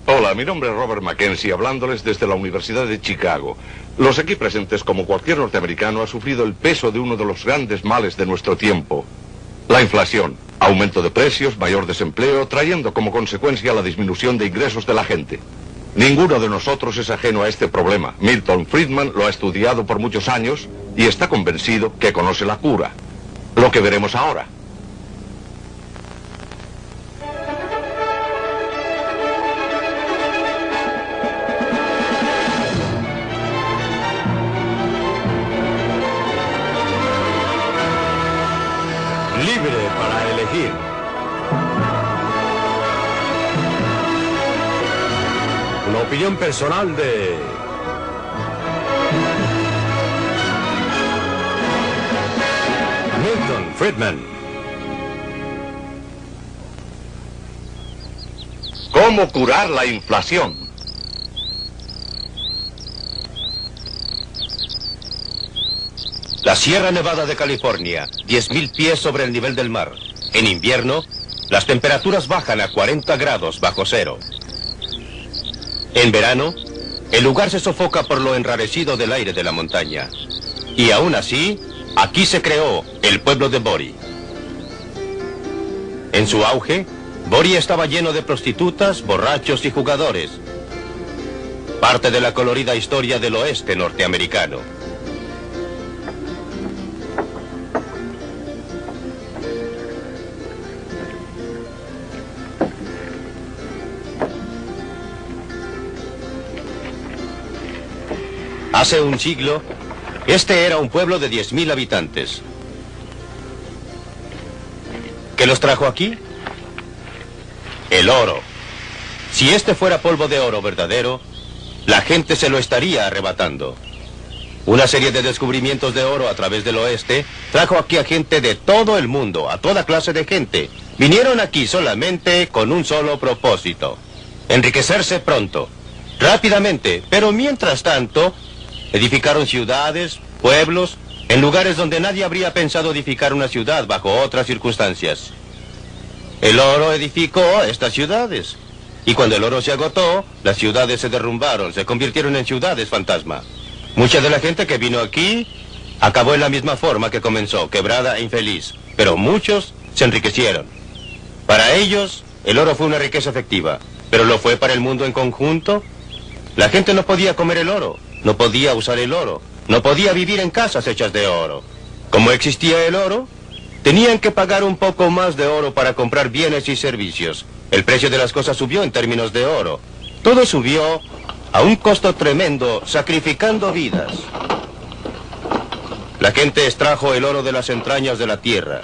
Hola, mi nombre es Robert Mackenzie, hablándoles desde la Universidad de Chicago. Los aquí presentes, como cualquier norteamericano, ha sufrido el peso de uno de los grandes males de nuestro tiempo. La inflación, aumento de precios, mayor desempleo, trayendo como consecuencia la disminución de ingresos de la gente. Ninguno de nosotros es ajeno a este problema. Milton Friedman lo ha estudiado por muchos años y está convencido que conoce la cura. Lo que veremos ahora. Libre para elegir. Una opinión personal de... Milton Friedman. ¿Cómo curar la inflación? La Sierra Nevada de California, 10.000 pies sobre el nivel del mar. En invierno, las temperaturas bajan a 40 grados bajo cero. En verano, el lugar se sofoca por lo enrarecido del aire de la montaña. Y aún así, aquí se creó el pueblo de Bori. En su auge, Bori estaba lleno de prostitutas, borrachos y jugadores. Parte de la colorida historia del oeste norteamericano. Hace un siglo, este era un pueblo de 10.000 habitantes. ¿Qué los trajo aquí? El oro. Si este fuera polvo de oro verdadero, la gente se lo estaría arrebatando. Una serie de descubrimientos de oro a través del oeste trajo aquí a gente de todo el mundo, a toda clase de gente. Vinieron aquí solamente con un solo propósito: enriquecerse pronto, rápidamente, pero mientras tanto... edificaron ciudades, pueblos, en lugares donde nadie habría pensado edificar una ciudad bajo otras circunstancias. El oro edificó estas ciudades. Y cuando el oro se agotó, las ciudades se derrumbaron, se convirtieron en ciudades fantasma. Mucha de la gente que vino aquí acabó en la misma forma que comenzó, quebrada e infeliz. Pero muchos se enriquecieron. Para ellos, el oro fue una riqueza efectiva. Pero ¿lo fue para el mundo en conjunto? La gente no podía comer el oro. No podía usar el oro, no podía vivir en casas hechas de oro. Como existía el oro, tenían que pagar un poco más de oro para comprar bienes y servicios. El precio de las cosas subió en términos de oro. Todo subió a un costo tremendo, sacrificando vidas. La gente extrajo el oro de las entrañas de la tierra.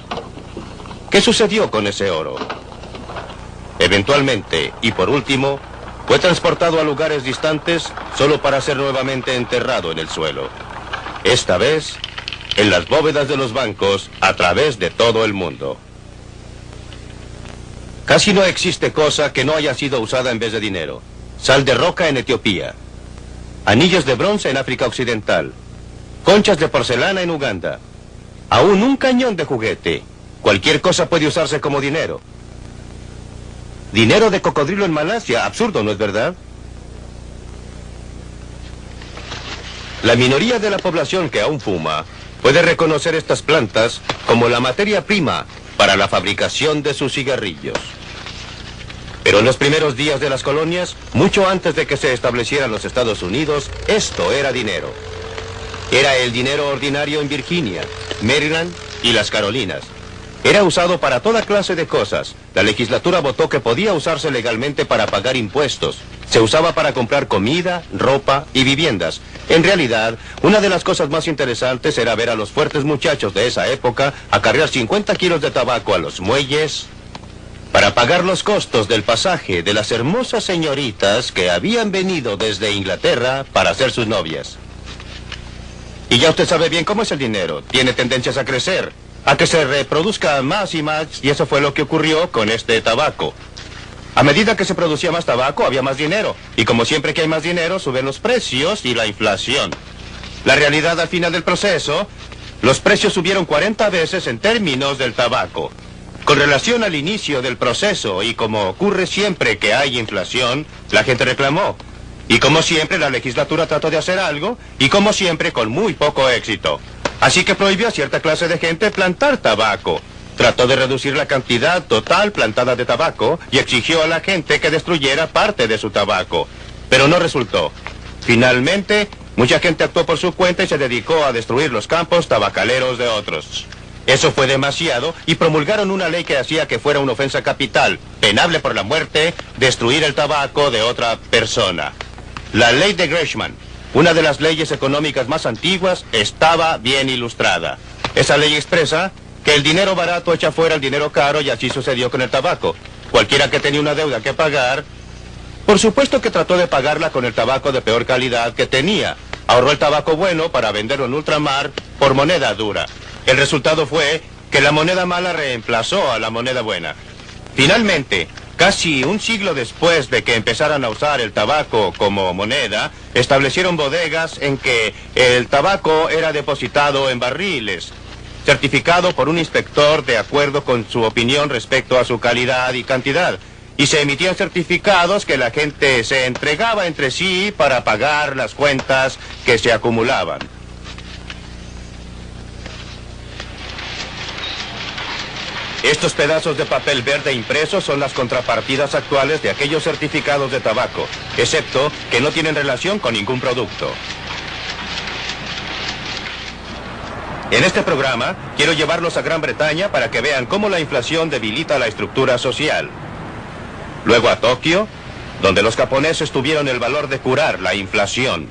¿Qué sucedió con ese oro? Eventualmente, y por último, fue transportado a lugares distantes solo para ser nuevamente enterrado en el suelo. Esta vez, en las bóvedas de los bancos, a través de todo el mundo. Casi no existe cosa que no haya sido usada en vez de dinero. Sal de roca en Etiopía. Anillos de bronce en África Occidental. Conchas de porcelana en Uganda. Aún un cañón de juguete. Cualquier cosa puede usarse como dinero. Dinero de cocodrilo en Malasia. Absurdo, ¿no es verdad? La minoría de la población que aún fuma puede reconocer estas plantas como la materia prima para la fabricación de sus cigarrillos. Pero en los primeros días de las colonias, mucho antes de que se establecieran los Estados Unidos, esto era dinero. Era el dinero ordinario en Virginia, Maryland y las Carolinas. Era usado para toda clase de cosas. La legislatura votó que podía usarse legalmente para pagar impuestos. Se usaba para comprar comida, ropa y viviendas. En realidad, una de las cosas más interesantes era ver a los fuertes muchachos de esa época acarrear 50 kilos de tabaco a los muelles para pagar los costos del pasaje de las hermosas señoritas que habían venido desde Inglaterra para ser sus novias. Y ya usted sabe bien cómo es el dinero. Tiene tendencias a crecer, a que se reproduzca más y más, y eso fue lo que ocurrió con este tabaco. A medida que se producía más tabaco, había más dinero. Y como siempre que hay más dinero, suben los precios y la inflación. La realidad al final del proceso, los precios subieron 40 veces en términos del tabaco. Con relación al inicio del proceso, y como ocurre siempre que hay inflación, la gente reclamó. Y como siempre, la legislatura trató de hacer algo, y como siempre, con muy poco éxito. Así que prohibió a cierta clase de gente plantar tabaco. Trató de reducir la cantidad total plantada de tabaco y exigió a la gente que destruyera parte de su tabaco. Pero no resultó. Finalmente, mucha gente actuó por su cuenta y se dedicó a destruir los campos tabacaleros de otros. Eso fue demasiado y promulgaron una ley que hacía que fuera una ofensa capital, penable por la muerte, destruir el tabaco de otra persona. La ley de Gresham, una de las leyes económicas más antiguas, estaba bien ilustrada. Esa ley expresa que el dinero barato echa fuera el dinero caro y así sucedió con el tabaco. Cualquiera que tenía una deuda que pagar, por supuesto que trató de pagarla con el tabaco de peor calidad que tenía. Ahorró el tabaco bueno para venderlo en ultramar por moneda dura. El resultado fue que la moneda mala reemplazó a la moneda buena. Finalmente, casi un siglo después de que empezaran a usar el tabaco como moneda, establecieron bodegas en que el tabaco era depositado en barriles, certificado por un inspector de acuerdo con su opinión respecto a su calidad y cantidad. Y se emitían certificados que la gente se entregaba entre sí para pagar las cuentas que se acumulaban. Estos pedazos de papel verde impresos son las contrapartidas actuales de aquellos certificados de tabaco, excepto que no tienen relación con ningún producto. En este programa, quiero llevarlos a Gran Bretaña para que vean cómo la inflación debilita la estructura social. Luego a Tokio, donde los japoneses tuvieron el valor de curar la inflación.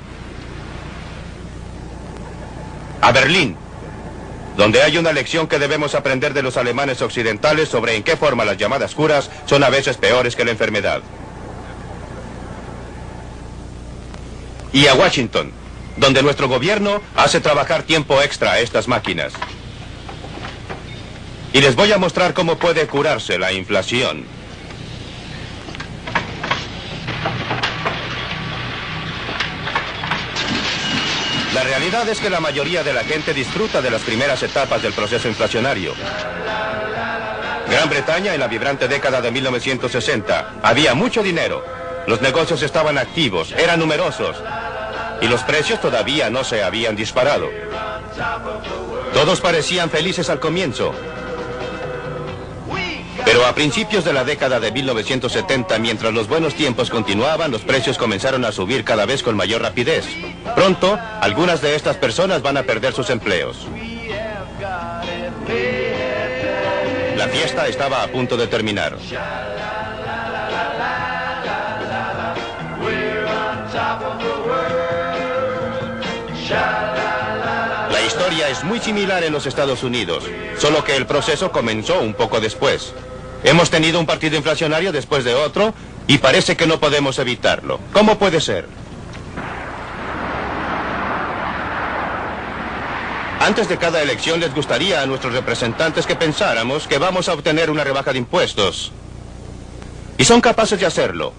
A Berlín, donde hay una lección que debemos aprender de los alemanes occidentales sobre en qué forma las llamadas curas son a veces peores que la enfermedad. Y a Washington, donde nuestro gobierno hace trabajar tiempo extra a estas máquinas. Y les voy a mostrar cómo puede curarse la inflación. La realidad es que la mayoría de la gente disfruta de las primeras etapas del proceso inflacionario. Gran Bretaña en la vibrante década de 1960. Había mucho dinero. Los negocios estaban activos, eran numerosos. Y los precios todavía no se habían disparado. Todos parecían felices al comienzo. Pero a principios de la década de 1970, mientras los buenos tiempos continuaban, los precios comenzaron a subir cada vez con mayor rapidez. Pronto, algunas de estas personas van a perder sus empleos. La fiesta estaba a punto de terminar. La historia es muy similar en los Estados Unidos, solo que el proceso comenzó un poco después. Hemos tenido un partido inflacionario después de otro y parece que no podemos evitarlo. ¿Cómo puede ser? Antes de cada elección les gustaría a nuestros representantes que pensáramos que vamos a obtener una rebaja de impuestos. Y son capaces de hacerlo.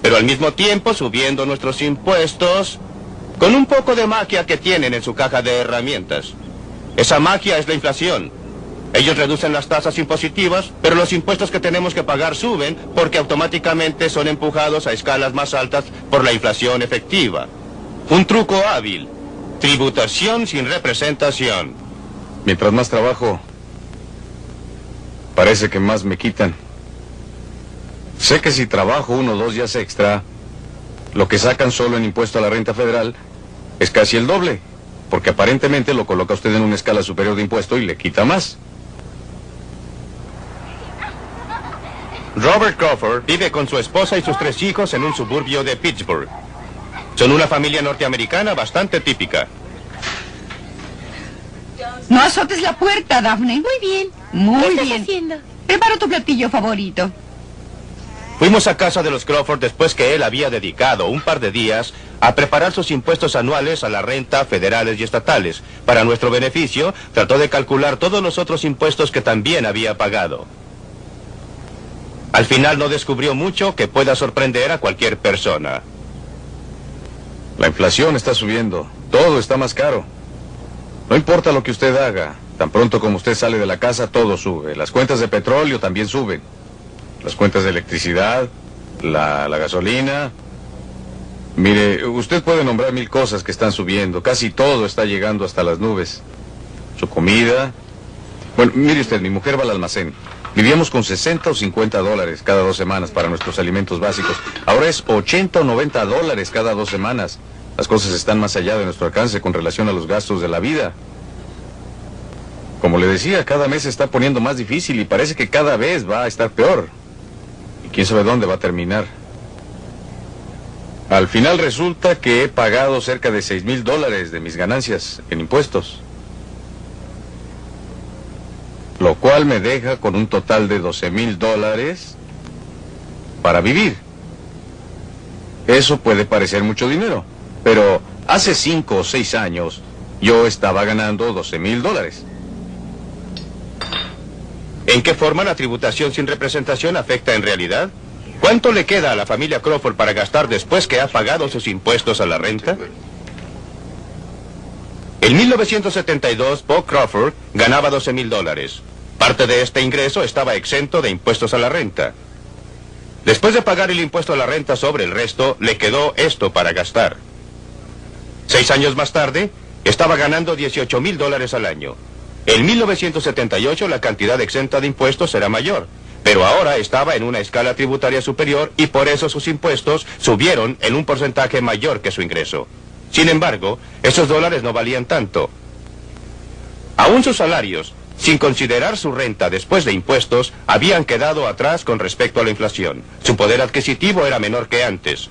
Pero al mismo tiempo subiendo nuestros impuestos con un poco de magia que tienen en su caja de herramientas. Esa magia es la inflación. Ellos reducen las tasas impositivas, pero los impuestos que tenemos que pagar suben porque automáticamente son empujados a escalas más altas por la inflación efectiva. Un truco hábil. Tributación sin representación. Mientras más trabajo, parece que más me quitan. Sé que si trabajo 1 o 2 días extra, lo que sacan solo en impuesto a la renta federal es casi el doble, porque aparentemente lo coloca usted en una escala superior de impuesto y le quita más. Robert Crawford vive con su esposa y sus 3 hijos en un suburbio de Pittsburgh. Son una familia norteamericana bastante típica. No azotes la puerta, Daphne. Muy bien. Muy ¿Qué estás bien. haciendo? Preparo tu platillo favorito. Fuimos a casa de los Crawford después que él había dedicado un par de días a preparar sus impuestos anuales a la renta federales y estatales. Para nuestro beneficio, trató de calcular todos los otros impuestos que también había pagado. Al final no descubrió mucho que pueda sorprender a cualquier persona. La inflación está subiendo. Todo está más caro. No importa lo que usted haga, tan pronto como usted sale de la casa, todo sube. Las cuentas de petróleo también suben. Las cuentas de electricidad, la gasolina. Mire, usted puede nombrar 1000 cosas que están subiendo. Casi todo está llegando hasta las nubes. Su comida. Bueno, mire usted, mi mujer va al almacén. Vivíamos con 60 o 50 dólares cada 2 semanas para nuestros alimentos básicos. Ahora es 80 o 90 dólares cada 2 semanas. Las cosas están más allá de nuestro alcance con relación a los gastos de la vida. Como le decía, cada mes se está poniendo más difícil y parece que cada vez va a estar peor. Y quién sabe dónde va a terminar. Al final resulta que he pagado cerca de $6,000 de mis ganancias en impuestos. Lo cual me deja con un total de $12,000 para vivir. Eso puede parecer mucho dinero, pero hace 5 o 6 años yo estaba ganando $12,000. ¿En qué forma la tributación sin representación afecta en realidad? ¿Cuánto le queda a la familia Crawford para gastar después que ha pagado sus impuestos a la renta? En 1972, Bob Crawford ganaba $12,000. Parte de este ingreso estaba exento de impuestos a la renta. Después de pagar el impuesto a la renta sobre el resto, le quedó esto para gastar. 6 años más tarde, estaba ganando $18,000 al año. En 1978 la cantidad exenta de impuestos era mayor, pero ahora estaba en una escala tributaria superior y por eso sus impuestos subieron en un porcentaje mayor que su ingreso. Sin embargo, esos dólares no valían tanto. Aún sus salarios, sin considerar su renta después de impuestos, habían quedado atrás con respecto a la inflación. Su poder adquisitivo era menor que antes.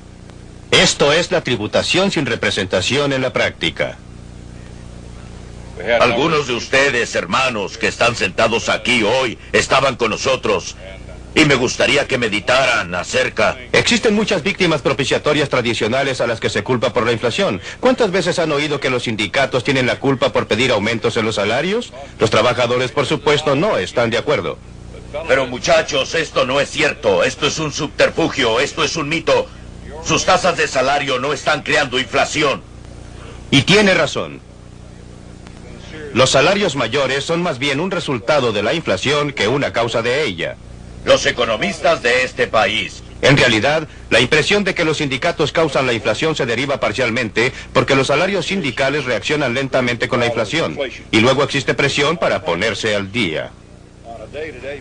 Esto es la tributación sin representación en la práctica. Algunos de ustedes, hermanos, que están sentados aquí hoy, estaban con nosotros. Y me gustaría que meditaran acerca... Existen muchas víctimas propiciatorias tradicionales a las que se culpa por la inflación. ¿Cuántas veces han oído que los sindicatos tienen la culpa por pedir aumentos en los salarios? Los trabajadores, por supuesto, no están de acuerdo. Pero muchachos, esto no es cierto. Esto es un subterfugio, esto es un mito. Sus tasas de salario no están creando inflación. Y tiene razón. Los salarios mayores son más bien un resultado de la inflación que una causa de ella. Los economistas de este país... En realidad, la impresión de que los sindicatos causan la inflación se deriva parcialmente porque los salarios sindicales reaccionan lentamente con la inflación. Y luego existe presión para ponerse al día.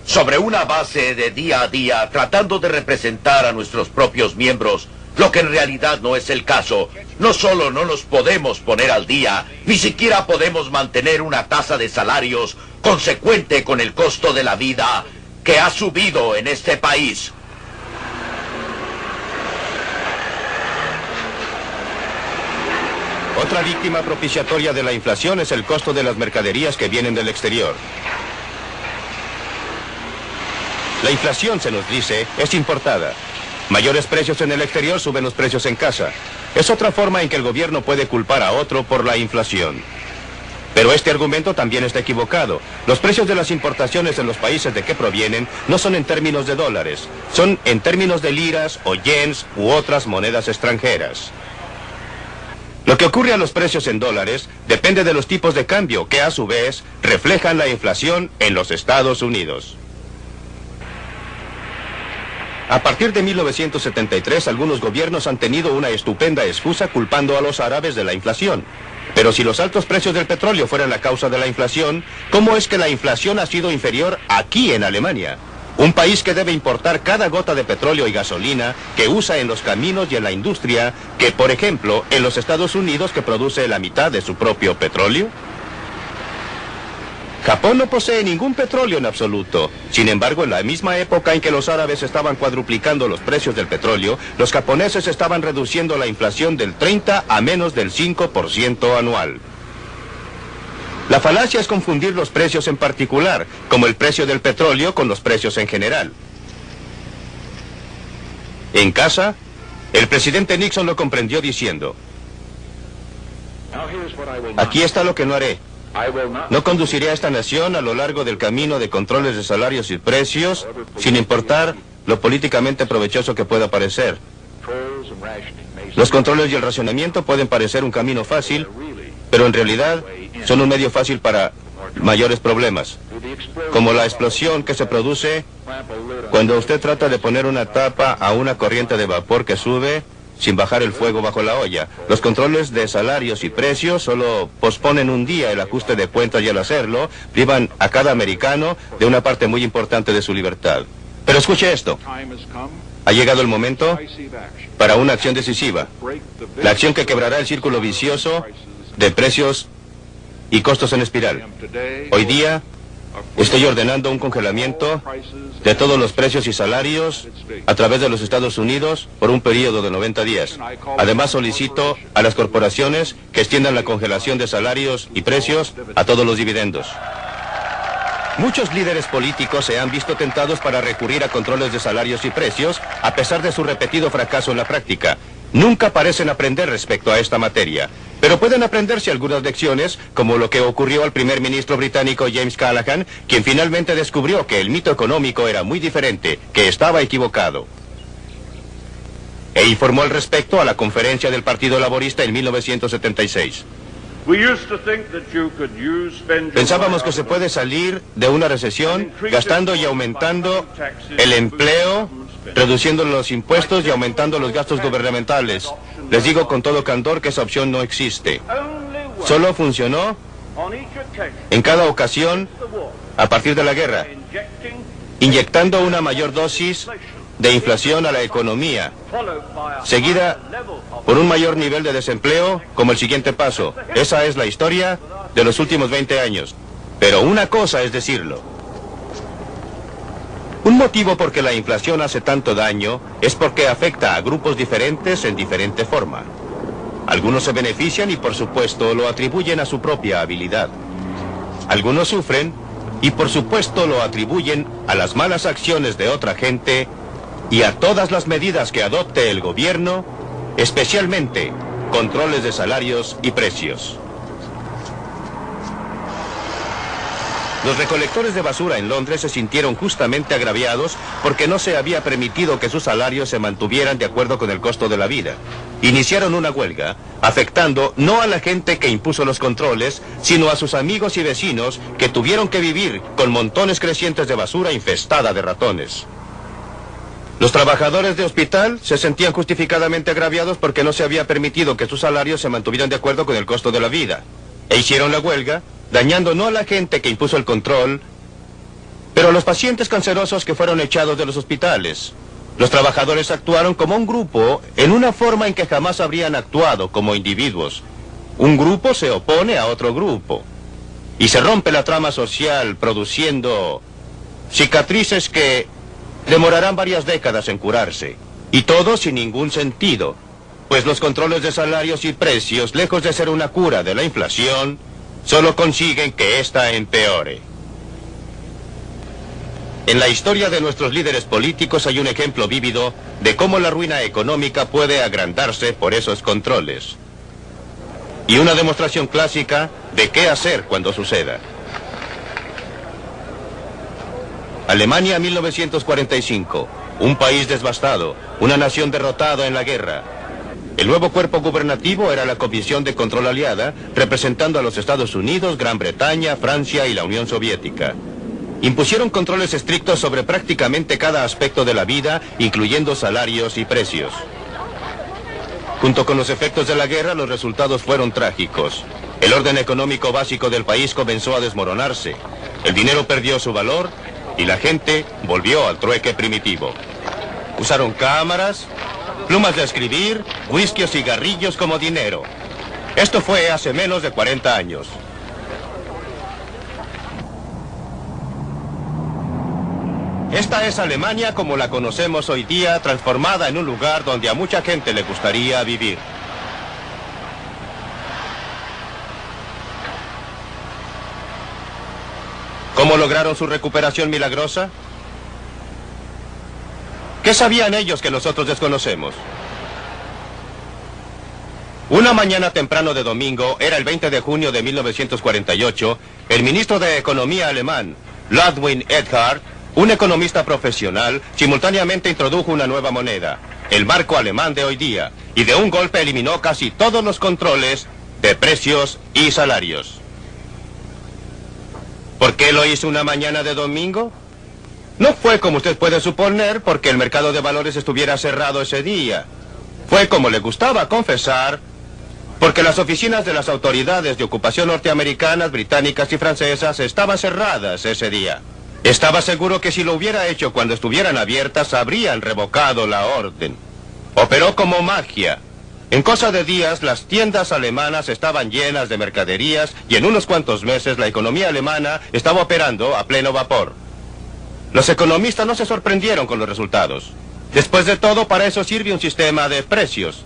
Sobre una base de día a día, tratando de representar a nuestros propios miembros, lo que en realidad no es el caso. No solo no nos podemos poner al día, ni siquiera podemos mantener una tasa de salarios consecuente con el costo de la vida que ha subido en este país. Otra víctima propiciatoria de la inflación es el costo de las mercaderías que vienen del exterior. La inflación, se nos dice, es importada. Mayores precios en el exterior suben los precios en casa. Es otra forma en que el gobierno puede culpar a otro por la inflación. Pero este argumento también está equivocado. Los precios de las importaciones en los países de que provienen no son en términos de dólares, son en términos de liras o yens u otras monedas extranjeras. Lo que ocurre a los precios en dólares depende de los tipos de cambio que a su vez reflejan la inflación en los Estados Unidos. A partir de 1973, algunos gobiernos han tenido una estupenda excusa culpando a los árabes de la inflación. Pero si los altos precios del petróleo fueran la causa de la inflación, ¿cómo es que la inflación ha sido inferior aquí en Alemania? Un país que debe importar cada gota de petróleo y gasolina que usa en los caminos y en la industria, que por ejemplo en los Estados Unidos que produce la mitad de su propio petróleo. Japón no posee ningún petróleo en absoluto. Sin embargo, en la misma época en que los árabes estaban cuadruplicando los precios del petróleo, los japoneses estaban reduciendo la inflación del 30 a menos del 5% anual. La falacia es confundir los precios en particular, como el precio del petróleo con los precios en general. En casa, el presidente Nixon lo comprendió diciendo: aquí está lo que no haré. No conduciré a esta nación a lo largo del camino de controles de salarios y precios, sin importar lo políticamente provechoso que pueda parecer. Los controles y el racionamiento pueden parecer un camino fácil, pero en realidad son un medio fácil para mayores problemas, como la explosión que se produce cuando usted trata de poner una tapa a una corriente de vapor que sube sin bajar el fuego bajo la olla. Los controles de salarios y precios solo posponen un día el ajuste de cuentas y al hacerlo privan a cada americano de una parte muy importante de su libertad. Pero escuche esto. Ha llegado el momento para una acción decisiva. La acción que quebrará el círculo vicioso de precios y costos en espiral. Hoy día estoy ordenando un congelamiento de todos los precios y salarios a través de los Estados Unidos por un periodo de 90 días. Además solicito a las corporaciones que extiendan la congelación de salarios y precios a todos los dividendos. Muchos líderes políticos se han visto tentados para recurrir a controles de salarios y precios a pesar de su repetido fracaso en la práctica. Nunca parecen aprender respecto a esta materia, pero pueden aprenderse algunas lecciones, como lo que ocurrió al primer ministro británico James Callaghan, quien finalmente descubrió que el mito económico era muy diferente, que estaba equivocado. E informó al respecto a la conferencia del Partido Laborista en 1976. Pensábamos que se puede salir de una recesión gastando y aumentando el empleo, reduciendo los impuestos y aumentando los gastos gubernamentales. Les digo con todo candor que esa opción no existe. Solo funcionó en cada ocasión a partir de la guerra, inyectando una mayor dosis de inflación a la economía, seguida por un mayor nivel de desempleo como el siguiente paso. Esa es la historia de los últimos 20 años. Pero una cosa es decirlo. Un motivo por que la inflación hace tanto daño es porque afecta a grupos diferentes en diferente forma. Algunos se benefician y por supuesto lo atribuyen a su propia habilidad. Algunos sufren y por supuesto lo atribuyen a las malas acciones de otra gente y a todas las medidas que adopte el gobierno, especialmente controles de salarios y precios. Los recolectores de basura en Londres se sintieron justamente agraviados porque no se había permitido que sus salarios se mantuvieran de acuerdo con el costo de la vida. Iniciaron una huelga, afectando no a la gente que impuso los controles, sino a sus amigos y vecinos que tuvieron que vivir con montones crecientes de basura infestada de ratones. Los trabajadores de hospital se sentían justificadamente agraviados porque no se había permitido que sus salarios se mantuvieran de acuerdo con el costo de la vida. E hicieron la huelga, dañando no a la gente que impuso el control, pero a los pacientes cancerosos que fueron echados de los hospitales. Los trabajadores actuaron como un grupo en una forma en que jamás habrían actuado como individuos. Un grupo se opone a otro grupo. Y se rompe la trama social produciendo cicatrices que demorarán varias décadas en curarse. Y todo sin ningún sentido, pues los controles de salarios y precios, lejos de ser una cura de la inflación, solo consiguen que ésta empeore. En la historia de nuestros líderes políticos hay un ejemplo vívido de cómo la ruina económica puede agrandarse por esos controles. Y una demostración clásica de qué hacer cuando suceda. Alemania 1945, un país devastado, una nación derrotada en la guerra. El nuevo cuerpo gubernativo era la Comisión de Control Aliada, representando a los Estados Unidos, Gran Bretaña, Francia y la Unión Soviética. Impusieron controles estrictos sobre prácticamente cada aspecto de la vida, incluyendo salarios y precios. Junto con los efectos de la guerra, los resultados fueron trágicos. El orden económico básico del país comenzó a desmoronarse. El dinero perdió su valor y la gente volvió al trueque primitivo. Usaron cámaras, plumas de escribir, whisky o cigarrillos como dinero. Esto fue hace menos de 40 años. Esta es Alemania como la conocemos hoy día, transformada en un lugar donde a mucha gente le gustaría vivir. ¿Cómo lograron su recuperación milagrosa? ¿Qué sabían ellos que nosotros desconocemos? Una mañana temprano de domingo, era el 20 de junio de 1948, el ministro de Economía alemán, Ludwig Erhard, un economista profesional, simultáneamente introdujo una nueva moneda, el marco alemán de hoy día, y de un golpe eliminó casi todos los controles de precios y salarios. ¿Por qué lo hizo una mañana de domingo? No fue como usted puede suponer porque el mercado de valores estuviera cerrado ese día. Fue como le gustaba confesar, porque las oficinas de las autoridades de ocupación norteamericanas, británicas y francesas estaban cerradas ese día. Estaba seguro que si lo hubiera hecho cuando estuvieran abiertas, habrían revocado la orden. Operó como magia. En cosa de días, las tiendas alemanas estaban llenas de mercaderías y en unos cuantos meses la economía alemana estaba operando a pleno vapor. Los economistas no se sorprendieron con los resultados. Después de todo, para eso sirve un sistema de precios.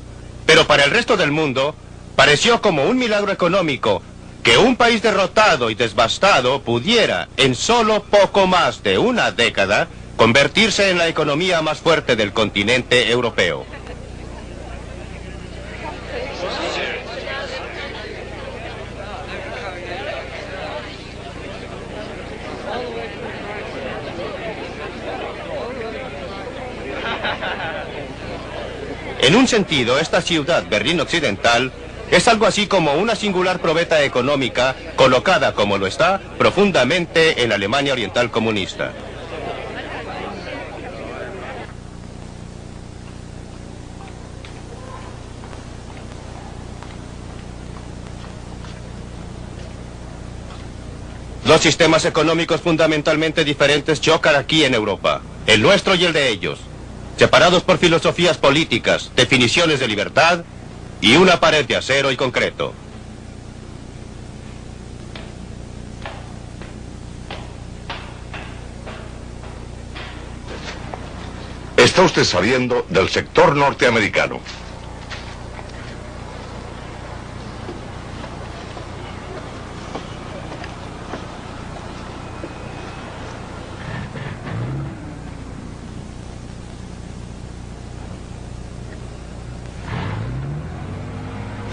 Pero para el resto del mundo, pareció como un milagro económico que un país derrotado y devastado pudiera, en solo poco más de una década, convertirse en la economía más fuerte del continente europeo. En un sentido, esta ciudad, Berlín Occidental, es algo así como una singular probeta económica colocada, como lo está, profundamente en Alemania Oriental comunista. Dos sistemas económicos fundamentalmente diferentes chocan aquí en Europa, el nuestro y el de ellos, separados por filosofías políticas, definiciones de libertad y una pared de acero y concreto. Está usted saliendo del sector norteamericano.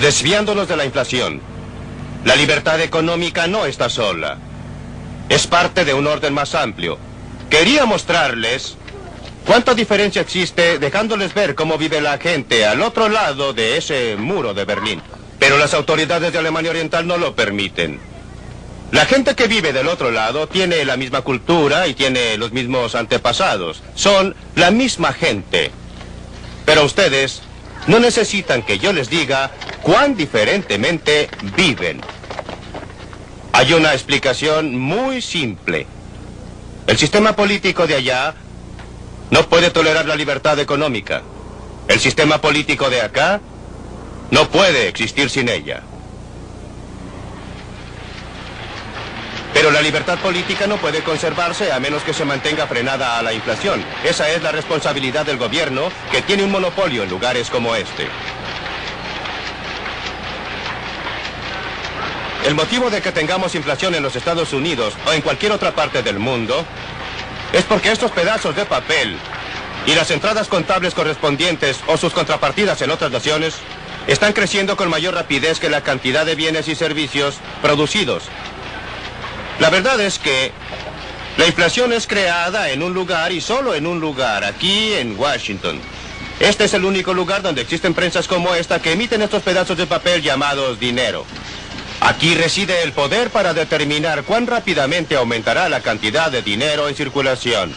Desviándonos de la inflación. La libertad económica no está sola. Es parte de un orden más amplio. Quería mostrarles cuánta diferencia existe dejándoles ver cómo vive la gente al otro lado de ese muro de Berlín. Pero las autoridades de Alemania Oriental no lo permiten. La gente que vive del otro lado tiene la misma cultura y tiene los mismos antepasados. Son la misma gente. Pero ustedes no necesitan que yo les diga cuán diferentemente viven. Hay una explicación muy simple. El sistema político de allá no puede tolerar la libertad económica. El sistema político de acá no puede existir sin ella. Pero la libertad política no puede conservarse a menos que se mantenga frenada a la inflación. Esa es la responsabilidad del gobierno, que tiene un monopolio en lugares como este. El motivo de que tengamos inflación en los Estados Unidos o en cualquier otra parte del mundo es porque estos pedazos de papel y las entradas contables correspondientes o sus contrapartidas en otras naciones están creciendo con mayor rapidez que la cantidad de bienes y servicios producidos. La verdad es que la inflación es creada en un lugar y solo en un lugar, aquí en Washington. Este es el único lugar donde existen prensas como esta que emiten estos pedazos de papel llamados dinero. Aquí reside el poder para determinar cuán rápidamente aumentará la cantidad de dinero en circulación.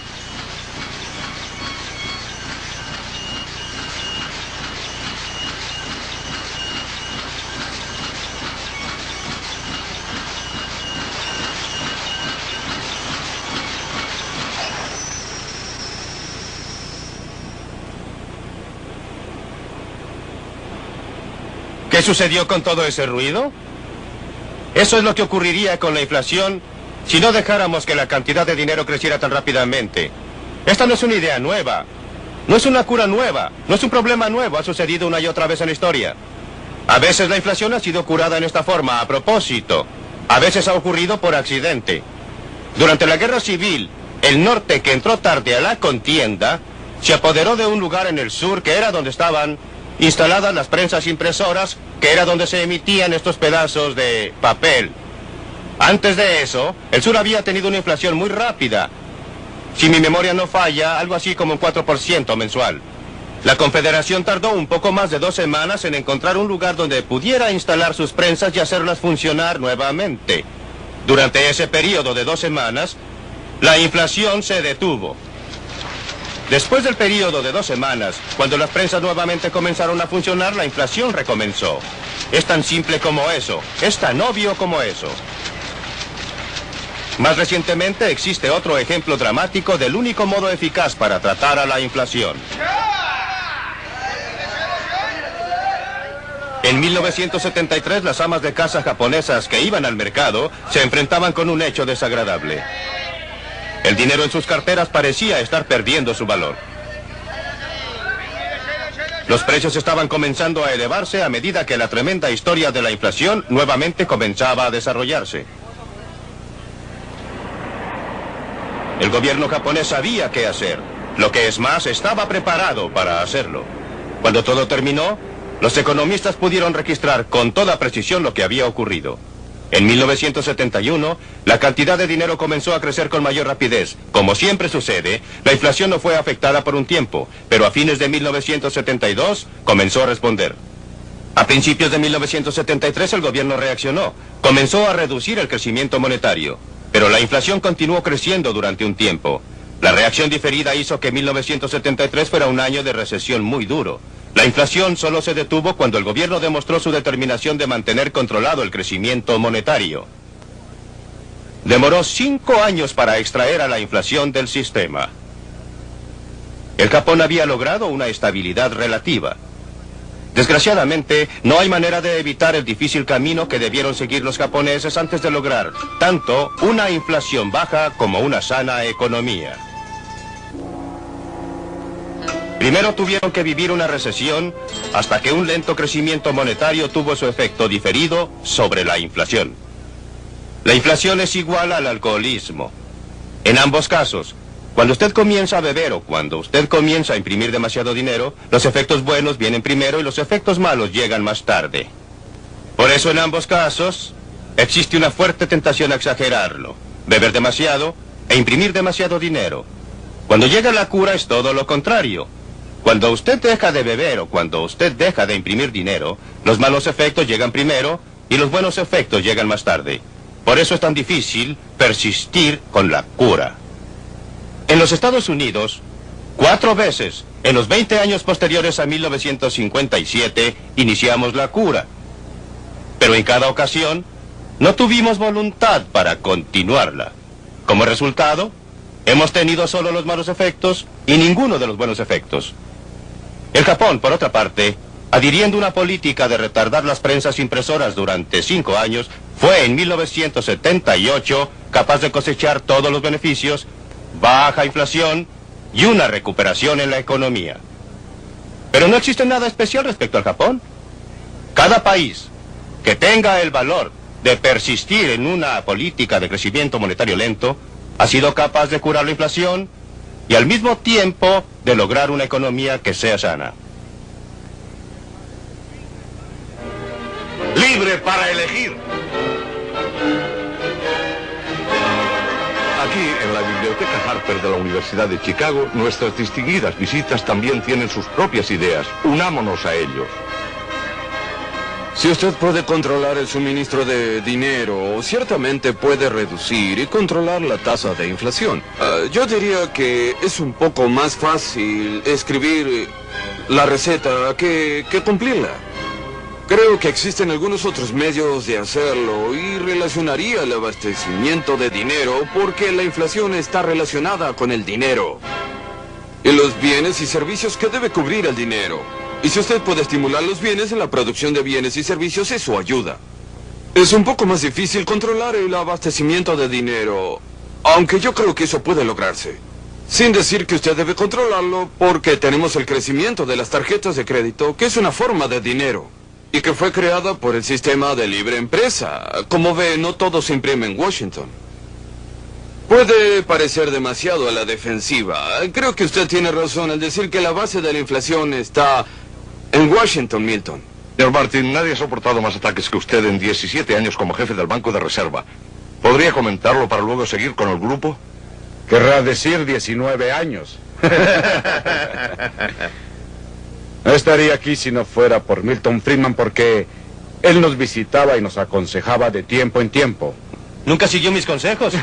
¿Qué sucedió con todo ese ruido? Eso es lo que ocurriría con la inflación si no dejáramos que la cantidad de dinero creciera tan rápidamente. Esta no es una idea nueva, no es una cura nueva, no es un problema nuevo, ha sucedido una y otra vez en la historia. A veces la inflación ha sido curada en esta forma, a propósito. A veces ha ocurrido por accidente. Durante la Guerra Civil, el norte, que entró tarde a la contienda, se apoderó de un lugar en el sur que era donde estaban instaladas las prensas impresoras, que era donde se emitían estos pedazos de papel. Antes de eso, el sur había tenido una inflación muy rápida. Si mi memoria no falla, algo así como un 4% mensual. La Confederación tardó un poco más de 2 semanas en encontrar un lugar donde pudiera instalar sus prensas y hacerlas funcionar nuevamente. Durante ese periodo de 2 semanas, la inflación se detuvo. Después del periodo de 2 semanas, cuando las prensas nuevamente comenzaron a funcionar, la inflación recomenzó. Es tan simple como eso, es tan obvio como eso. Más recientemente existe otro ejemplo dramático del único modo eficaz para tratar a la inflación. En 1973, las amas de casa japonesas que iban al mercado se enfrentaban con un hecho desagradable. El dinero en sus carteras parecía estar perdiendo su valor. Los precios estaban comenzando a elevarse a medida que la tremenda historia de la inflación nuevamente comenzaba a desarrollarse. El gobierno japonés sabía qué hacer. Lo que es más, estaba preparado para hacerlo. Cuando todo terminó, los economistas pudieron registrar con toda precisión lo que había ocurrido. En 1971, la cantidad de dinero comenzó a crecer con mayor rapidez. Como siempre sucede, la inflación no fue afectada por un tiempo, pero a fines de 1972 comenzó a responder. A principios de 1973 el gobierno reaccionó. Comenzó a reducir el crecimiento monetario, pero la inflación continuó creciendo durante un tiempo. La reacción diferida hizo que 1973 fuera un año de recesión muy duro. La inflación solo se detuvo cuando el gobierno demostró su determinación de mantener controlado el crecimiento monetario. Demoró 5 años para extraer a la inflación del sistema. El Japón había logrado una estabilidad relativa. Desgraciadamente, no hay manera de evitar el difícil camino que debieron seguir los japoneses antes de lograr tanto una inflación baja como una sana economía. Primero tuvieron que vivir una recesión hasta que un lento crecimiento monetario tuvo su efecto diferido sobre la inflación. La inflación es igual al alcoholismo. En ambos casos, cuando usted comienza a beber o cuando usted comienza a imprimir demasiado dinero, los efectos buenos vienen primero y los efectos malos llegan más tarde. Por eso en ambos casos existe una fuerte tentación a exagerarlo, beber demasiado e imprimir demasiado dinero. Cuando llega la cura es todo lo contrario. Cuando usted deja de beber o cuando usted deja de imprimir dinero, los malos efectos llegan primero y los buenos efectos llegan más tarde. Por eso es tan difícil persistir con la cura. En los Estados Unidos, 4 veces, en los 20 años posteriores a 1957, iniciamos la cura. Pero en cada ocasión, no tuvimos voluntad para continuarla. Como resultado, hemos tenido solo los malos efectos y ninguno de los buenos efectos. El Japón, por otra parte, adhiriendo una política de retardar las prensas impresoras durante 5 años, fue en 1978 capaz de cosechar todos los beneficios, baja inflación y una recuperación en la economía. Pero no existe nada especial respecto al Japón. Cada país que tenga el valor de persistir en una política de crecimiento monetario lento ha sido capaz de curar la inflación y al mismo tiempo de lograr una economía que sea sana. Libre para elegir. Aquí, en la Biblioteca Harper de la Universidad de Chicago, nuestras distinguidas visitas también tienen sus propias ideas. Unámonos a ellos. Si usted puede controlar el suministro de dinero, ciertamente puede reducir y controlar la tasa de inflación. Yo diría que es un poco más fácil escribir la receta que cumplirla. Creo que existen algunos otros medios de hacerlo y relacionaría el abastecimiento de dinero porque la inflación está relacionada con el dinero y los bienes y servicios que debe cubrir el dinero. Y si usted puede estimular los bienes en la producción de bienes y servicios, eso ayuda. Es un poco más difícil controlar el abastecimiento de dinero, aunque yo creo que eso puede lograrse. Sin decir que usted debe controlarlo, porque tenemos el crecimiento de las tarjetas de crédito, que es una forma de dinero, y que fue creada por el sistema de libre empresa. Como ve, no todo se imprime en Washington. Puede parecer demasiado a la defensiva. Creo que usted tiene razón al decir que la base de la inflación está en Washington, Milton. Señor Martin, nadie ha soportado más ataques que usted en 17 años como jefe del Banco de Reserva. ¿Podría comentarlo para luego seguir con el grupo? Querrá decir 19 años. No estaría aquí si no fuera por Milton Friedman, porque él nos visitaba y nos aconsejaba de tiempo en tiempo. ¿Nunca siguió mis consejos?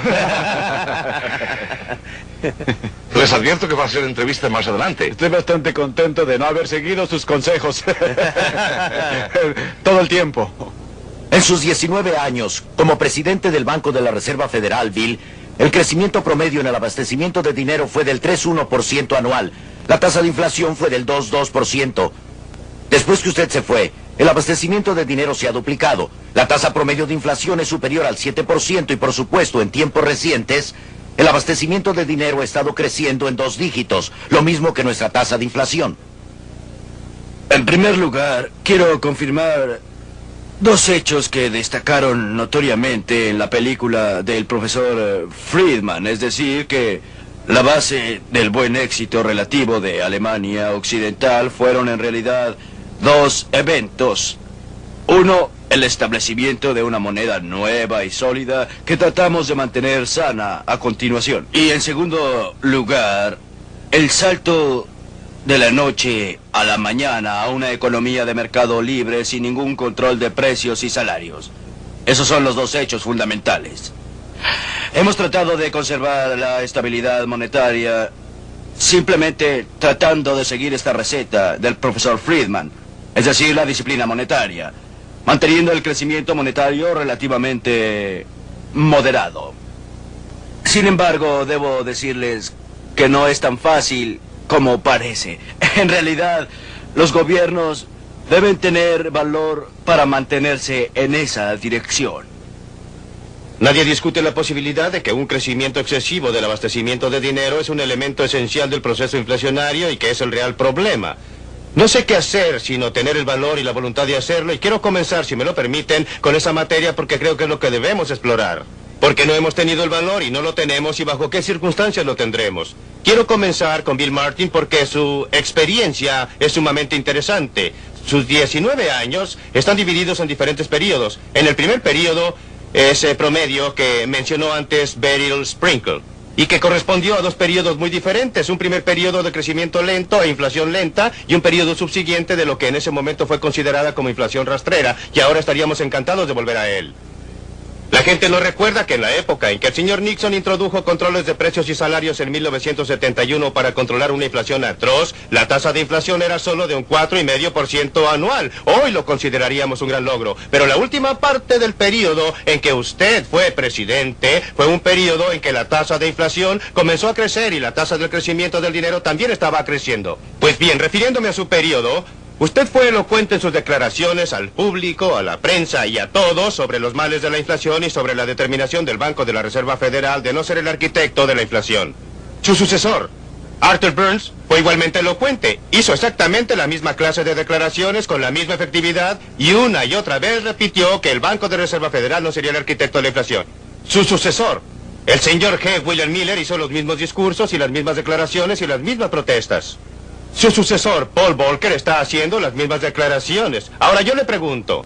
Les advierto que va a ser entrevista más adelante. Estoy bastante contento de no haber seguido sus consejos. Todo el tiempo. En sus 19 años, como presidente del Banco de la Reserva Federal, Bill, el crecimiento promedio en el abastecimiento de dinero fue del 3,1% anual. La tasa de inflación fue del 2,2%. Después que usted se fue, el abastecimiento de dinero se ha duplicado. La tasa promedio de inflación es superior al 7% y, por supuesto, en tiempos recientes, el abastecimiento de dinero ha estado creciendo en 2 dígitos, lo mismo que nuestra tasa de inflación. En primer lugar, quiero confirmar 2 hechos que destacaron notoriamente en la película del profesor Friedman, es decir, que la base del buen éxito relativo de Alemania Occidental fueron en realidad 2 eventos. Uno, el establecimiento de una moneda nueva y sólida que tratamos de mantener sana a continuación. Y en segundo lugar, el salto de la noche a la mañana a una economía de mercado libre sin ningún control de precios y salarios. Esos son los 2 hechos fundamentales. Hemos tratado de conservar la estabilidad monetaria simplemente tratando de seguir esta receta del profesor Friedman, es decir, la disciplina monetaria, manteniendo el crecimiento monetario relativamente moderado. Sin embargo, debo decirles que no es tan fácil como parece. En realidad, los gobiernos deben tener valor para mantenerse en esa dirección. Nadie discute la posibilidad de que un crecimiento excesivo del abastecimiento de dinero es un elemento esencial del proceso inflacionario y que es el real problema. No sé qué hacer sino tener el valor y la voluntad de hacerlo, y quiero comenzar, si me lo permiten, con esa materia porque creo que es lo que debemos explorar. Porque no hemos tenido el valor y no lo tenemos, y bajo qué circunstancias lo tendremos. Quiero comenzar con Bill Martin porque su experiencia es sumamente interesante. Sus 19 años están divididos en diferentes periodos. En el primer periodo, ese promedio que mencionó antes Beryl Sprinkle, y que correspondió a 2 periodos muy diferentes, un primer periodo de crecimiento lento e inflación lenta, y un periodo subsiguiente de lo que en ese momento fue considerada como inflación rastrera, y ahora estaríamos encantados de volver a él. La gente no recuerda que en la época en que el señor Nixon introdujo controles de precios y salarios en 1971 para controlar una inflación atroz, la tasa de inflación era solo de un 4,5% anual. Hoy lo consideraríamos un gran logro, pero la última parte del periodo en que usted fue presidente fue un periodo en que la tasa de inflación comenzó a crecer y la tasa del crecimiento del dinero también estaba creciendo. Pues bien, refiriéndome a su periodo, usted fue elocuente en sus declaraciones al público, a la prensa y a todos sobre los males de la inflación y sobre la determinación del Banco de la Reserva Federal de no ser el arquitecto de la inflación. Su sucesor, Arthur Burns, fue igualmente elocuente. Hizo exactamente la misma clase de declaraciones con la misma efectividad y una y otra vez repitió que el Banco de Reserva Federal no sería el arquitecto de la inflación. Su sucesor, el señor G. William Miller, hizo los mismos discursos y las mismas declaraciones y las mismas protestas. Su sucesor, Paul Volcker, está haciendo las mismas declaraciones. Ahora yo le pregunto,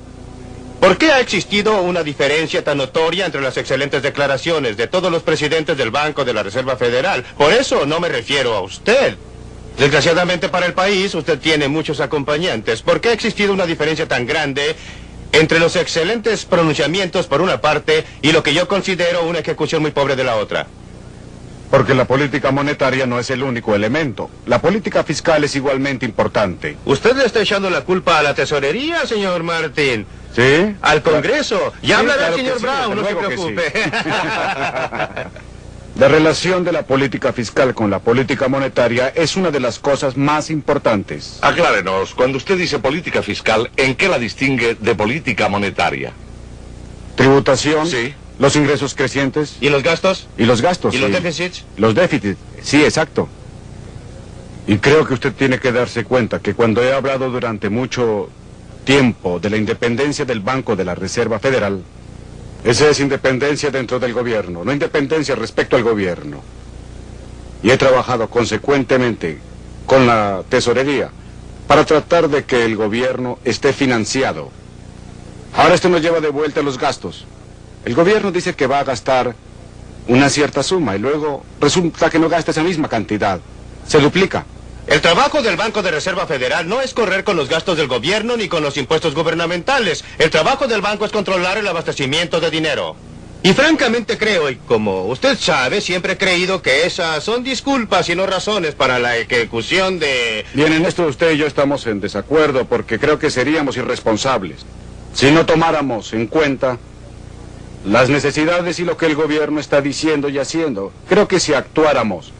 ¿por qué ha existido una diferencia tan notoria entre las excelentes declaraciones de todos los presidentes del Banco de la Reserva Federal? Por eso no me refiero a usted. Desgraciadamente para el país, usted tiene muchos acompañantes. ¿Por qué ha existido una diferencia tan grande entre los excelentes pronunciamientos por una parte y lo que yo considero una ejecución muy pobre de la otra? Porque la política monetaria no es el único elemento. La política fiscal es igualmente importante. Usted le está echando la culpa a la tesorería, señor Martin. ¿Sí? Al Congreso. Ya Sí, hablará claro el señor que sí, Brown, no desde se luego que preocupe. La relación de la política fiscal con la política monetaria es una de las cosas más importantes. Aclárenos, cuando usted dice política fiscal, ¿en qué la distingue de política monetaria? Tributación. Sí. Los ingresos crecientes. ¿Y los gastos? Y los gastos. ¿Y los sí. déficits? Los déficits, sí, exacto. Y creo que usted tiene que darse cuenta que cuando he hablado durante mucho tiempo de la independencia del Banco de la Reserva Federal, esa es independencia dentro del gobierno, no independencia respecto al gobierno. Y he trabajado consecuentemente con la tesorería para tratar de que el gobierno esté financiado. Ahora esto nos lleva de vuelta a los gastos. El gobierno dice que va a gastar una cierta suma y luego resulta que no gasta esa misma cantidad. Se duplica. El trabajo del Banco de Reserva Federal no es correr con los gastos del gobierno ni con los impuestos gubernamentales. El trabajo del banco es controlar el abastecimiento de dinero. Y francamente creo, y como usted sabe, siempre he creído que esas son disculpas y no razones para la ejecución de... Bien, en esto usted y yo estamos en desacuerdo porque creo que seríamos irresponsables si no tomáramos en cuenta las necesidades y lo que el gobierno está diciendo y haciendo. Creo que si actuáramos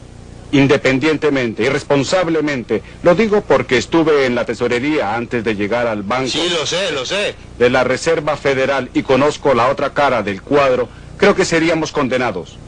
independientemente y responsablemente, lo digo porque estuve en la tesorería antes de llegar al banco. Sí, lo sé. De la Reserva Federal y conozco la otra cara del cuadro, creo que seríamos condenados.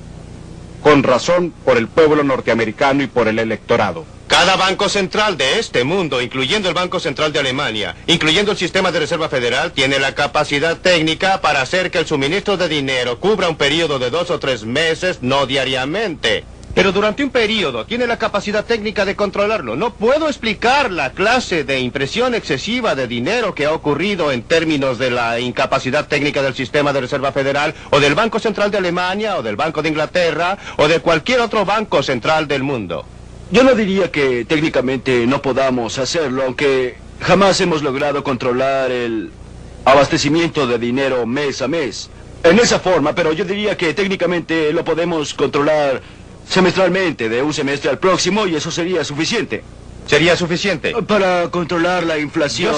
Con razón por el pueblo norteamericano y por el electorado. Cada banco central de este mundo, incluyendo el Banco Central de Alemania, incluyendo el sistema de Reserva Federal, tiene la capacidad técnica para hacer que el suministro de dinero cubra un periodo de 2 o 3 meses, no diariamente. Pero durante un periodo tiene la capacidad técnica de controlarlo. No puedo explicar la clase de impresión excesiva de dinero que ha ocurrido en términos de la incapacidad técnica del sistema de Reserva Federal, o del Banco Central de Alemania, o del Banco de Inglaterra, o de cualquier otro banco central del mundo. Yo no diría que técnicamente no podamos hacerlo, aunque jamás hemos logrado controlar el abastecimiento de dinero mes a mes. En esa forma, pero yo diría que técnicamente lo podemos controlar semestralmente, de un semestre al próximo, y eso sería suficiente. ¿Sería suficiente? Para controlar la inflación,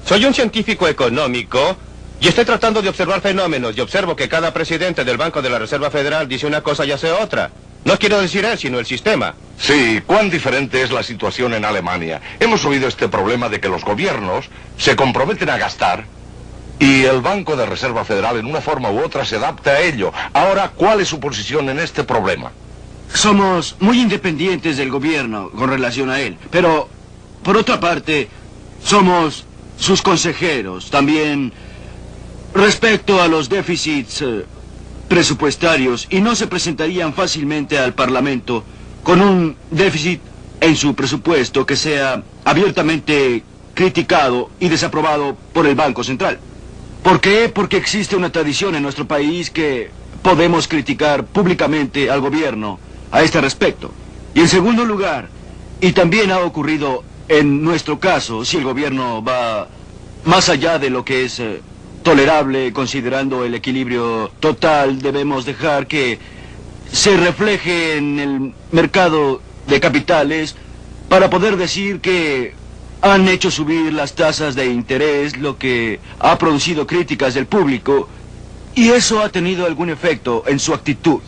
Soy un científico económico y estoy tratando de observar fenómenos, y observo que cada presidente del Banco de la Reserva Federal dice una cosa y hace otra. No quiero decir él, sino el sistema. Sí, cuán diferente es la situación en Alemania. Hemos oído este problema de que los gobiernos se comprometen a gastar y el Banco de Reserva Federal en una forma u otra se adapta a ello. Ahora, ¿cuál es su posición en este problema? Somos muy independientes del gobierno con relación a él, pero por otra parte somos sus consejeros también respecto a los déficits presupuestarios, y no se presentarían fácilmente al Parlamento con un déficit en su presupuesto que sea abiertamente criticado y desaprobado por el Banco Central. ¿Por qué? Porque existe una tradición en nuestro país que podemos criticar públicamente al gobierno a este respecto. Y en segundo lugar, y también ha ocurrido en nuestro caso, si el gobierno va más allá de lo que es tolerable, considerando el equilibrio total, debemos dejar que se refleje en el mercado de capitales para poder decir que han hecho subir las tasas de interés, lo que ha producido críticas del público, y eso ha tenido algún efecto en su actitud.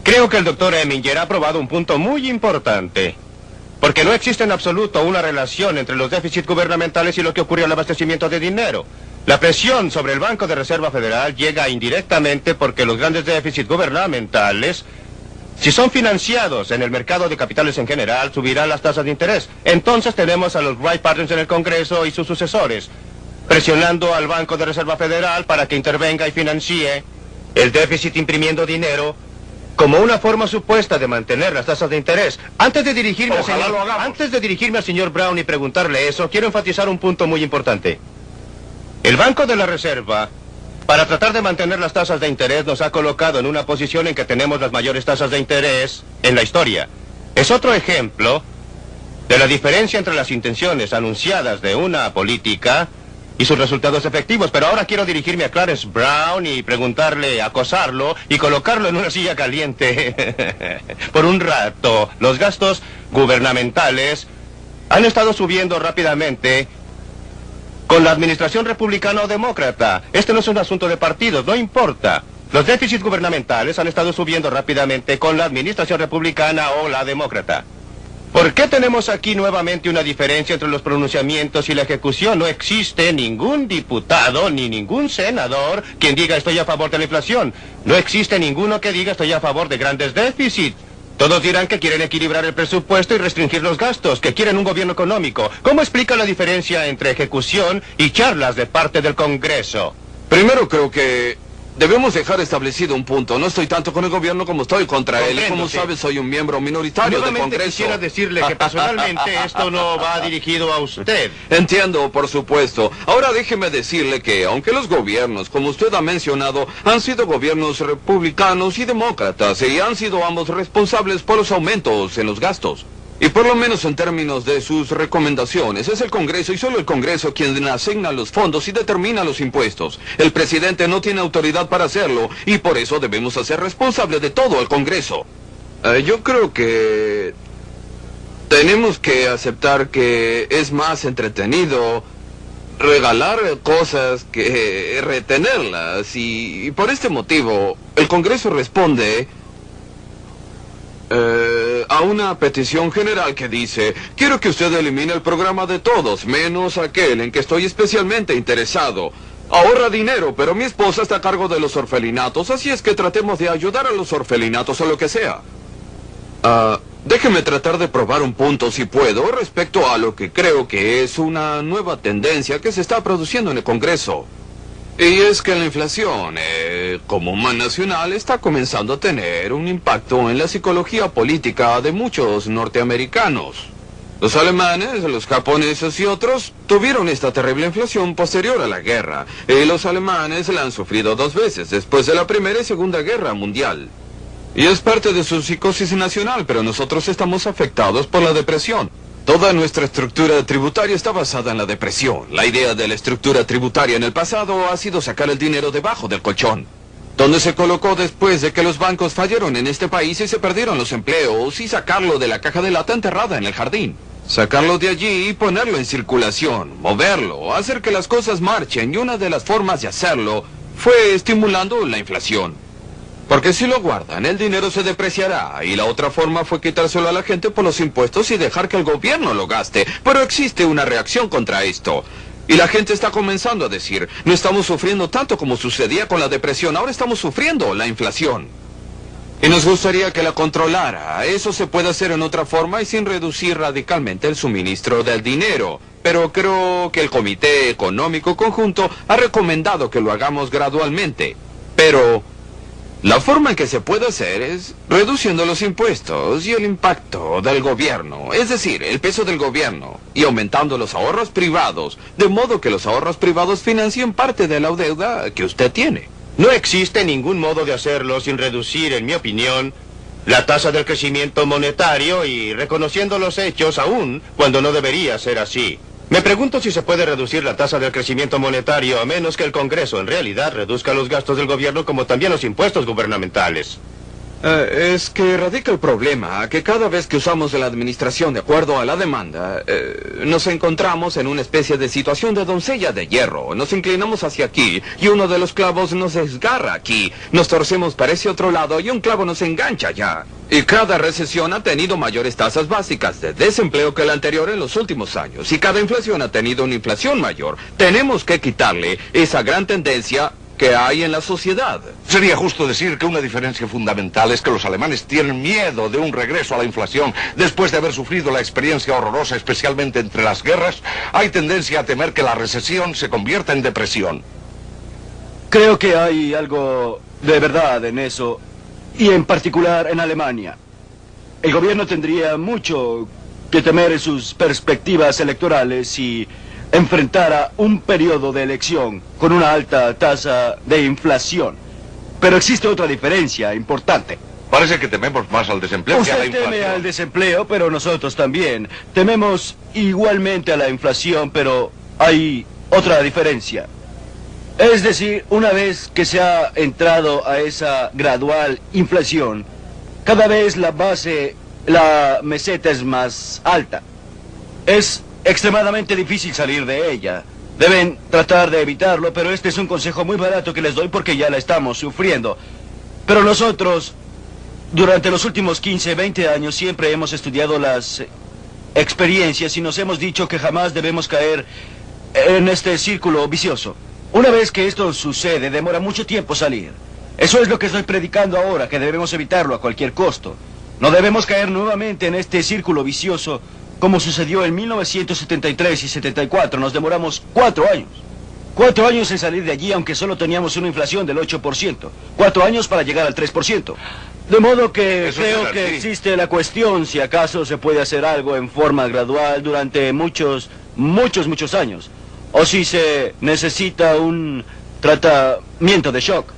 Creo que el doctor Eminger ha probado un punto muy importante, porque no existe en absoluto una relación entre los déficits gubernamentales y lo que ocurre al abastecimiento de dinero. La presión sobre el Banco de Reserva Federal llega indirectamente porque los grandes déficits gubernamentales, si son financiados en el mercado de capitales en general, subirán las tasas de interés. Entonces tenemos a los Wright Partners en el Congreso y sus sucesores, presionando al Banco de Reserva Federal para que intervenga y financie el déficit imprimiendo dinero como una forma supuesta de mantener las tasas de interés. Antes de dirigirme al señor Brown y preguntarle eso, quiero enfatizar un punto muy importante. El Banco de la Reserva, para tratar de mantener las tasas de interés, nos ha colocado en una posición en que tenemos las mayores tasas de interés en la historia. Es otro ejemplo de la diferencia entre las intenciones anunciadas de una política y sus resultados efectivos. Pero ahora quiero dirigirme a Clarence Brown y preguntarle, acosarlo y colocarlo en una silla caliente por un rato. Los gastos gubernamentales han estado subiendo rápidamente con la administración republicana o demócrata. Este no es un asunto de partidos, no importa. Los déficits gubernamentales han estado subiendo rápidamente con la administración republicana o la demócrata. ¿Por qué tenemos aquí nuevamente una diferencia entre los pronunciamientos y la ejecución? No existe ningún diputado ni ningún senador quien diga estoy a favor de la inflación. No existe ninguno que diga estoy a favor de grandes déficits. Todos dirán que quieren equilibrar el presupuesto y restringir los gastos, que quieren un gobierno económico. ¿Cómo explica la diferencia entre ejecución y charlas de parte del Congreso? Primero creo que debemos dejar establecido un punto. No estoy tanto con el gobierno como estoy contra él. Como sabes, soy un miembro minoritario del Congreso. Quisiera decirle que personalmente esto no va dirigido a usted. Entiendo, por supuesto. Ahora déjeme decirle que, aunque los gobiernos, como usted ha mencionado, han sido gobiernos republicanos y demócratas, y han sido ambos responsables por los aumentos en los gastos. Y por lo menos en términos de sus recomendaciones, es el Congreso y solo el Congreso quien asigna los fondos y determina los impuestos. El presidente no tiene autoridad para hacerlo y por eso debemos hacer responsable de todo al Congreso. Yo creo que tenemos que aceptar que es más entretenido regalar cosas que retenerlas y por este motivo el Congreso responde a una petición general que dice: quiero que usted elimine el programa de todos, menos aquel en que estoy especialmente interesado. Ahorra dinero, pero mi esposa está a cargo de los orfelinatos, así es que tratemos de ayudar a los orfelinatos o lo que sea. Déjeme tratar de probar un punto, si puedo, respecto a lo que creo que es una nueva tendencia que se está produciendo en el Congreso. Y es que la inflación, como mal nacional, está comenzando a tener un impacto en la psicología política de muchos norteamericanos. Los alemanes, los japoneses y otros tuvieron esta terrible inflación posterior a la guerra. Y los alemanes la han sufrido 2 veces, después de la Primera y Segunda Guerra Mundial. Y es parte de su psicosis nacional, pero nosotros estamos afectados por la depresión. Toda nuestra estructura tributaria está basada en la depresión. La idea de la estructura tributaria en el pasado ha sido sacar el dinero debajo del colchón, donde se colocó después de que los bancos fallaron en este país y se perdieron los empleos, y sacarlo de la caja de lata enterrada en el jardín. Sacarlo de allí y ponerlo en circulación, moverlo, hacer que las cosas marchen, y una de las formas de hacerlo fue estimulando la inflación. Porque si lo guardan, el dinero se depreciará, y la otra forma fue quitárselo a la gente por los impuestos y dejar que el gobierno lo gaste. Pero existe una reacción contra esto. Y la gente está comenzando a decir: no estamos sufriendo tanto como sucedía con la depresión, ahora estamos sufriendo la inflación. Y nos gustaría que la controlara. Eso se puede hacer en otra forma y sin reducir radicalmente el suministro del dinero. Pero creo que el Comité Económico Conjunto ha recomendado que lo hagamos gradualmente. Pero la forma en que se puede hacer es reduciendo los impuestos y el impacto del gobierno, es decir, el peso del gobierno, y aumentando los ahorros privados, de modo que los ahorros privados financien parte de la deuda que usted tiene. No existe ningún modo de hacerlo sin reducir, en mi opinión, la tasa del crecimiento monetario y reconociendo los hechos aún cuando no debería ser así. Me pregunto si se puede reducir la tasa del crecimiento monetario a menos que el Congreso en realidad reduzca los gastos del gobierno como también los impuestos gubernamentales. Es que radica el problema, que cada vez que usamos la administración de acuerdo a la demanda, nos encontramos en una especie de situación de doncella de hierro. Nos inclinamos hacia aquí y uno de los clavos nos desgarra aquí. Nos torcemos para ese otro lado y un clavo nos engancha allá. Y cada recesión ha tenido mayores tasas básicas de desempleo que la anterior en los últimos años. Y cada inflación ha tenido una inflación mayor. Tenemos que quitarle esa gran tendencia que hay en la sociedad. Sería justo decir que una diferencia fundamental es que los alemanes tienen miedo de un regreso a la inflación. Después de haber sufrido la experiencia horrorosa, especialmente entre las guerras, hay tendencia a temer que la recesión se convierta en depresión. Creo que hay algo de verdad en eso, y en particular en Alemania. El gobierno tendría mucho que temer en sus perspectivas electorales si enfrentara un periodo de elección con una alta tasa de inflación. Pero existe otra diferencia importante. Parece que tememos más al desempleo que a la Usted inflación. teme al desempleo, pero nosotros también. Tememos igualmente a la inflación, pero hay otra diferencia. Es decir, una vez que se ha entrado a esa gradual inflación, cada vez la meseta es más alta. Es extremadamente difícil salir de ella. Deben tratar de evitarlo, pero este es un consejo muy barato que les doy porque ya la estamos sufriendo. Pero nosotros, durante los últimos 15, 20 años, siempre hemos estudiado las experiencias y nos hemos dicho que jamás debemos caer en este círculo vicioso. Una vez que esto sucede, demora mucho tiempo salir. Eso es lo que estoy predicando ahora, que debemos evitarlo a cualquier costo. No debemos caer nuevamente en este círculo vicioso como sucedió en 1973 y 74. Nos demoramos 4 años. 4 años en salir de allí, aunque solo teníamos una inflación del 8%. 4 años para llegar al 3%. De modo que creo que existe la cuestión si acaso se puede hacer algo en forma gradual durante muchos años. O si se necesita un tratamiento de shock.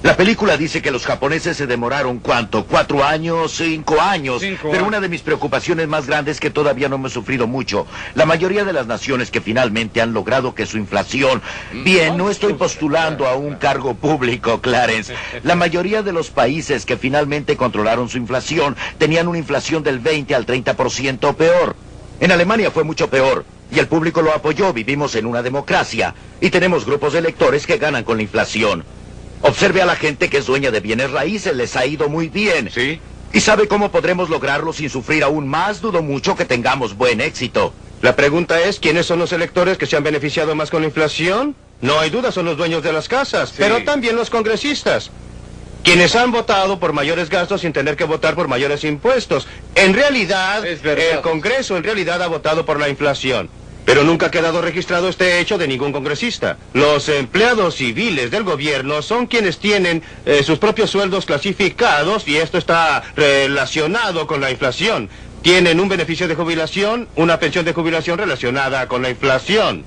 La película dice que los japoneses se demoraron, ¿cuánto? 4 años, 5 años. Pero una de mis preocupaciones más grandes es que todavía no hemos sufrido mucho. La mayoría de las naciones que finalmente han logrado que su inflación... Bien, no estoy postulando a un cargo público, Clarence. La mayoría de los países que finalmente controlaron su inflación tenían una inflación del 20 al 30% o peor. En Alemania fue mucho peor. Y el público lo apoyó. Vivimos en una democracia. Y tenemos grupos de electores que ganan con la inflación. Observe a la gente que es dueña de bienes raíces, les ha ido muy bien. ¿Sí? ¿Y sabe cómo podremos lograrlo sin sufrir aún más? Dudo mucho que tengamos buen éxito. La pregunta es, ¿quiénes son los electores que se han beneficiado más con la inflación? No hay duda, son los dueños de las casas, pero también los congresistas, quienes han votado por mayores gastos sin tener que votar por mayores impuestos. En realidad, el Congreso en realidad ha votado por la inflación. Pero nunca ha quedado registrado este hecho de ningún congresista. Los empleados civiles del gobierno son quienes tienen sus propios sueldos clasificados y esto está relacionado con la inflación. Tienen un beneficio de jubilación, una pensión de jubilación relacionada con la inflación.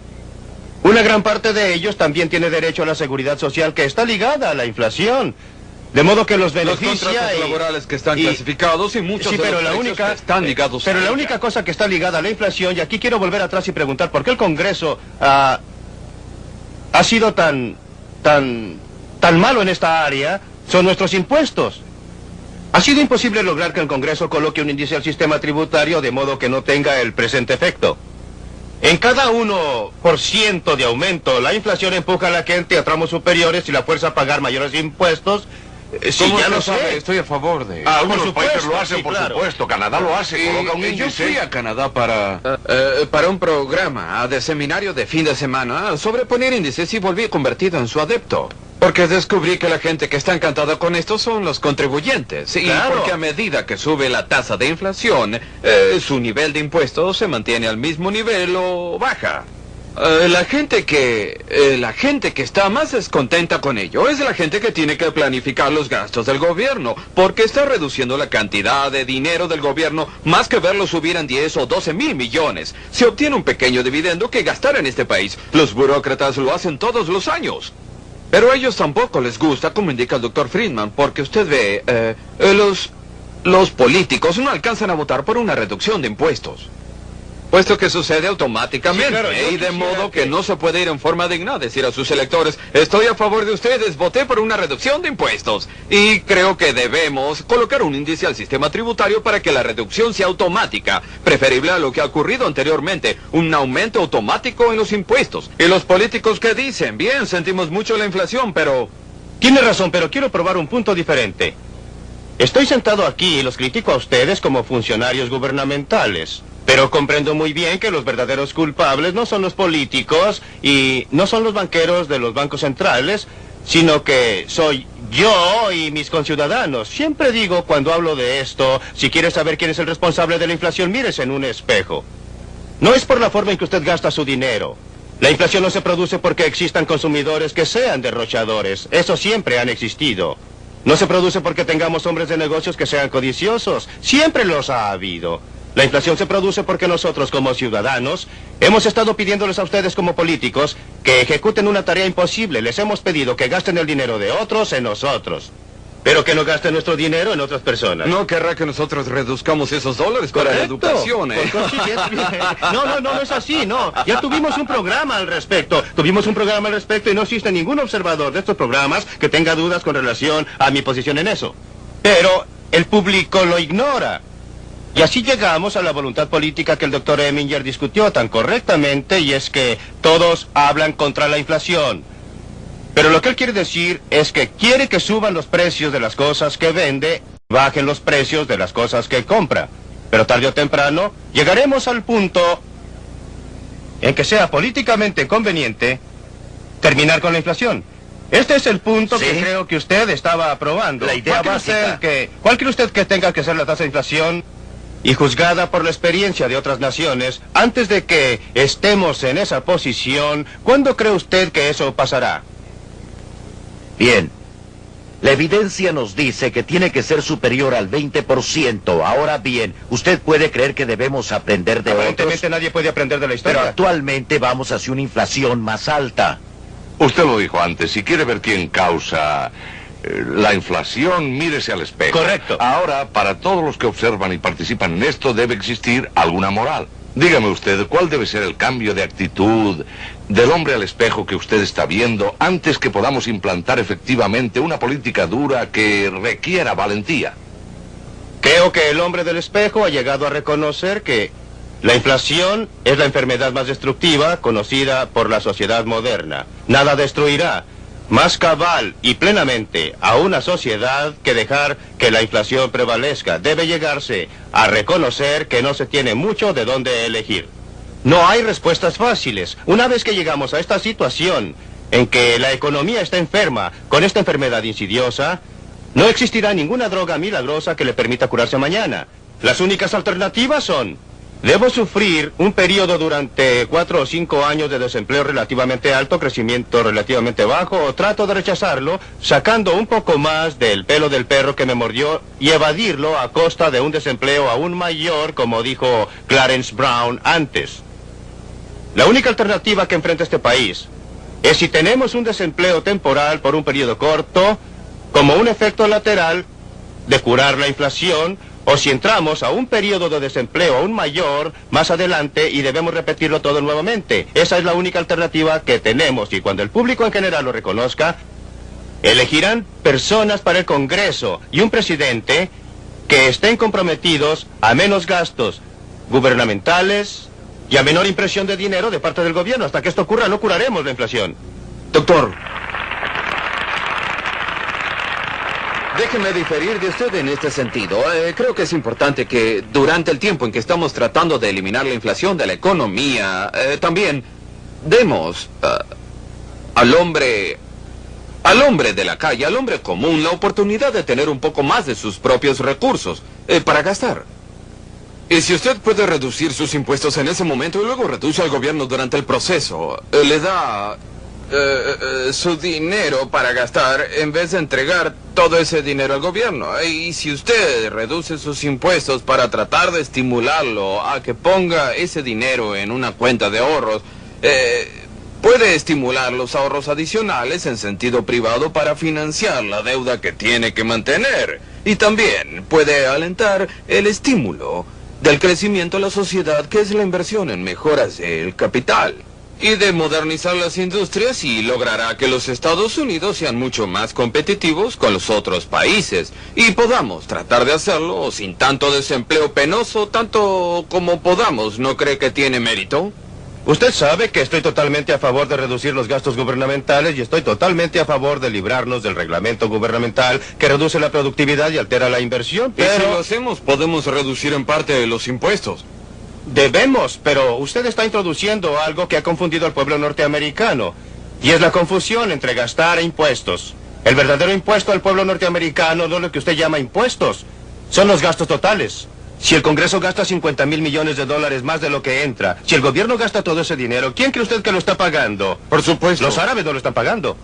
Una gran parte de ellos también tiene derecho a la seguridad social que está ligada a la inflación. De modo que los beneficia... Los contratos laborales que están clasificados y muchos de los precios que están ligados Pero la única cosa que está ligada a la inflación, y aquí quiero volver atrás y preguntar por qué el Congreso ha sido tan malo en esta área, son nuestros impuestos. Ha sido imposible lograr que el Congreso coloque un índice al sistema tributario de modo que no tenga el presente efecto. En cada 1% de aumento, la inflación empuja a la gente a tramos superiores y la fuerza a pagar mayores impuestos. Sí, ya lo sabe, estoy a favor de... Algunos países lo hacen, por supuesto. Canadá lo hace, coloca un índice. Yo fui a Canadá para un programa de seminario de fin de semana sobre poner índices y volví convertido en su adepto. Porque descubrí que la gente que está encantada con esto son los contribuyentes. Y porque a medida que sube la tasa de inflación, su nivel de impuestos se mantiene al mismo nivel o baja. La gente que está más descontenta con ello es la gente que tiene que planificar los gastos del gobierno, porque está reduciendo la cantidad de dinero del gobierno más que verlo subir en 10 o 12 mil millones. Se obtiene un pequeño dividendo que gastar en este país. Los burócratas lo hacen todos los años. Pero a ellos tampoco les gusta, como indica el Dr. Friedman, porque usted ve, los políticos no alcanzan a votar por una reducción de impuestos. Puesto que sucede automáticamente, Sí, claro, y de modo que no se puede ir en forma digna a decir a sus electores, estoy a favor de ustedes, voté por una reducción de impuestos. Y creo que debemos colocar un índice al sistema tributario para que la reducción sea automática, preferible a lo que ha ocurrido anteriormente, un aumento automático en los impuestos. Y los políticos que dicen, bien, sentimos mucho la inflación, pero... Tiene razón, pero quiero probar un punto diferente. Estoy sentado aquí y los critico a ustedes como funcionarios gubernamentales. Pero comprendo muy bien que los verdaderos culpables no son los políticos y no son los banqueros de los bancos centrales, sino que soy yo y mis conciudadanos. Siempre digo cuando hablo de esto, si quiere saber quién es el responsable de la inflación, mírese en un espejo. No es por la forma en que usted gasta su dinero. La inflación no se produce porque existan consumidores que sean derrochadores. Eso siempre han existido. No se produce porque tengamos hombres de negocios que sean codiciosos. Siempre los ha habido. La inflación se produce porque nosotros, como ciudadanos, hemos estado pidiéndoles a ustedes como políticos que ejecuten una tarea imposible. Les hemos pedido que gasten el dinero de otros en nosotros, pero que no gasten nuestro dinero en otras personas. No querrá que nosotros reduzcamos esos dólares para la educación, ¿eh? No es así, no. Ya tuvimos un programa al respecto. Y no existe ningún observador de estos programas que tenga dudas con relación a mi posición en eso. Pero el público lo ignora. Y así llegamos a la voluntad política que el Dr. Eminger discutió tan correctamente, y es que todos hablan contra la inflación. Pero lo que él quiere decir es que quiere que suban los precios de las cosas que vende, bajen los precios de las cosas que compra. Pero tarde o temprano llegaremos al punto en que sea políticamente conveniente terminar con la inflación. Este es el punto que creo que usted estaba aprobando. La idea va a ser que... ¿Cuál cree usted que tenga que ser la tasa de inflación? Y juzgada por la experiencia de otras naciones, antes de que estemos en esa posición, ¿cuándo cree usted que eso pasará? Bien. La evidencia nos dice que tiene que ser superior al 20%. Ahora bien, usted puede creer que debemos aprender de otros. Aparentemente nadie puede aprender de la historia. Pero actualmente vamos hacia una inflación más alta. Usted lo dijo antes, si quiere ver quién causa La inflación, mírese al espejo. Correcto. Ahora, para todos los que observan y participan en esto, debe existir alguna moral. Dígame usted, ¿cuál debe ser el cambio de actitud del hombre al espejo que usted está viendo antes que podamos implantar efectivamente una política dura que requiera valentía? Creo que el hombre del espejo ha llegado a reconocer que la inflación es la enfermedad más destructiva conocida por la sociedad moderna. Nada destruirá más cabal y plenamente a una sociedad que dejar que la inflación prevalezca. Debe llegarse a reconocer que no se tiene mucho de dónde elegir. No hay respuestas fáciles. Una vez que llegamos a esta situación en que la economía está enferma con esta enfermedad insidiosa, no existirá ninguna droga milagrosa que le permita curarse mañana. Las únicas alternativas son: debo sufrir un periodo durante 4 o 5 años de desempleo relativamente alto, crecimiento relativamente bajo, o trato de rechazarlo, sacando un poco más del pelo del perro que me mordió y evadirlo a costa de un desempleo aún mayor, como dijo Clarence Brown antes. La única alternativa que enfrenta este país es si tenemos un desempleo temporal por un periodo corto, como un efecto lateral de curar la inflación, o si entramos a un periodo de desempleo aún mayor más adelante y debemos repetirlo todo nuevamente. Esa es la única alternativa que tenemos, y cuando el público en general lo reconozca, elegirán personas para el Congreso y un presidente que estén comprometidos a menos gastos gubernamentales y a menor impresión de dinero de parte del gobierno. Hasta que esto ocurra no curaremos la inflación. Doctor, déjeme diferir de usted en este sentido. Creo que es importante que durante el tiempo en que estamos tratando de eliminar la inflación de la economía, también demos al hombre de la calle, al hombre común, la oportunidad de tener un poco más de sus propios recursos para gastar. Y si usted puede reducir sus impuestos en ese momento y luego reduce al gobierno durante el proceso, le da su dinero para gastar en vez de entregar todo ese dinero al gobierno. Y si usted reduce sus impuestos para tratar de estimularlo a que ponga ese dinero en una cuenta de ahorros, puede estimular los ahorros adicionales en sentido privado para financiar la deuda que tiene que mantener. Y también puede alentar el estímulo del crecimiento de la sociedad, que es la inversión en mejoras del capital y de modernizar las industrias, y logrará que los Estados Unidos sean mucho más competitivos con los otros países y podamos tratar de hacerlo sin tanto desempleo penoso, tanto como podamos. ¿No cree que tiene mérito? Usted sabe que estoy totalmente a favor de reducir los gastos gubernamentales y estoy totalmente a favor de librarnos del reglamento gubernamental que reduce la productividad y altera la inversión, pero... Y si lo hacemos, podemos reducir en parte los impuestos. Debemos, pero usted está introduciendo algo que ha confundido al pueblo norteamericano, y es la confusión entre gastar e impuestos. El verdadero impuesto al pueblo norteamericano no es lo que usted llama impuestos, son los gastos totales. Si el Congreso gasta 50,000 millones de dólares más de lo que entra, si el gobierno gasta todo ese dinero, ¿quién cree usted que lo está pagando? Por supuesto. Los árabes no lo están pagando.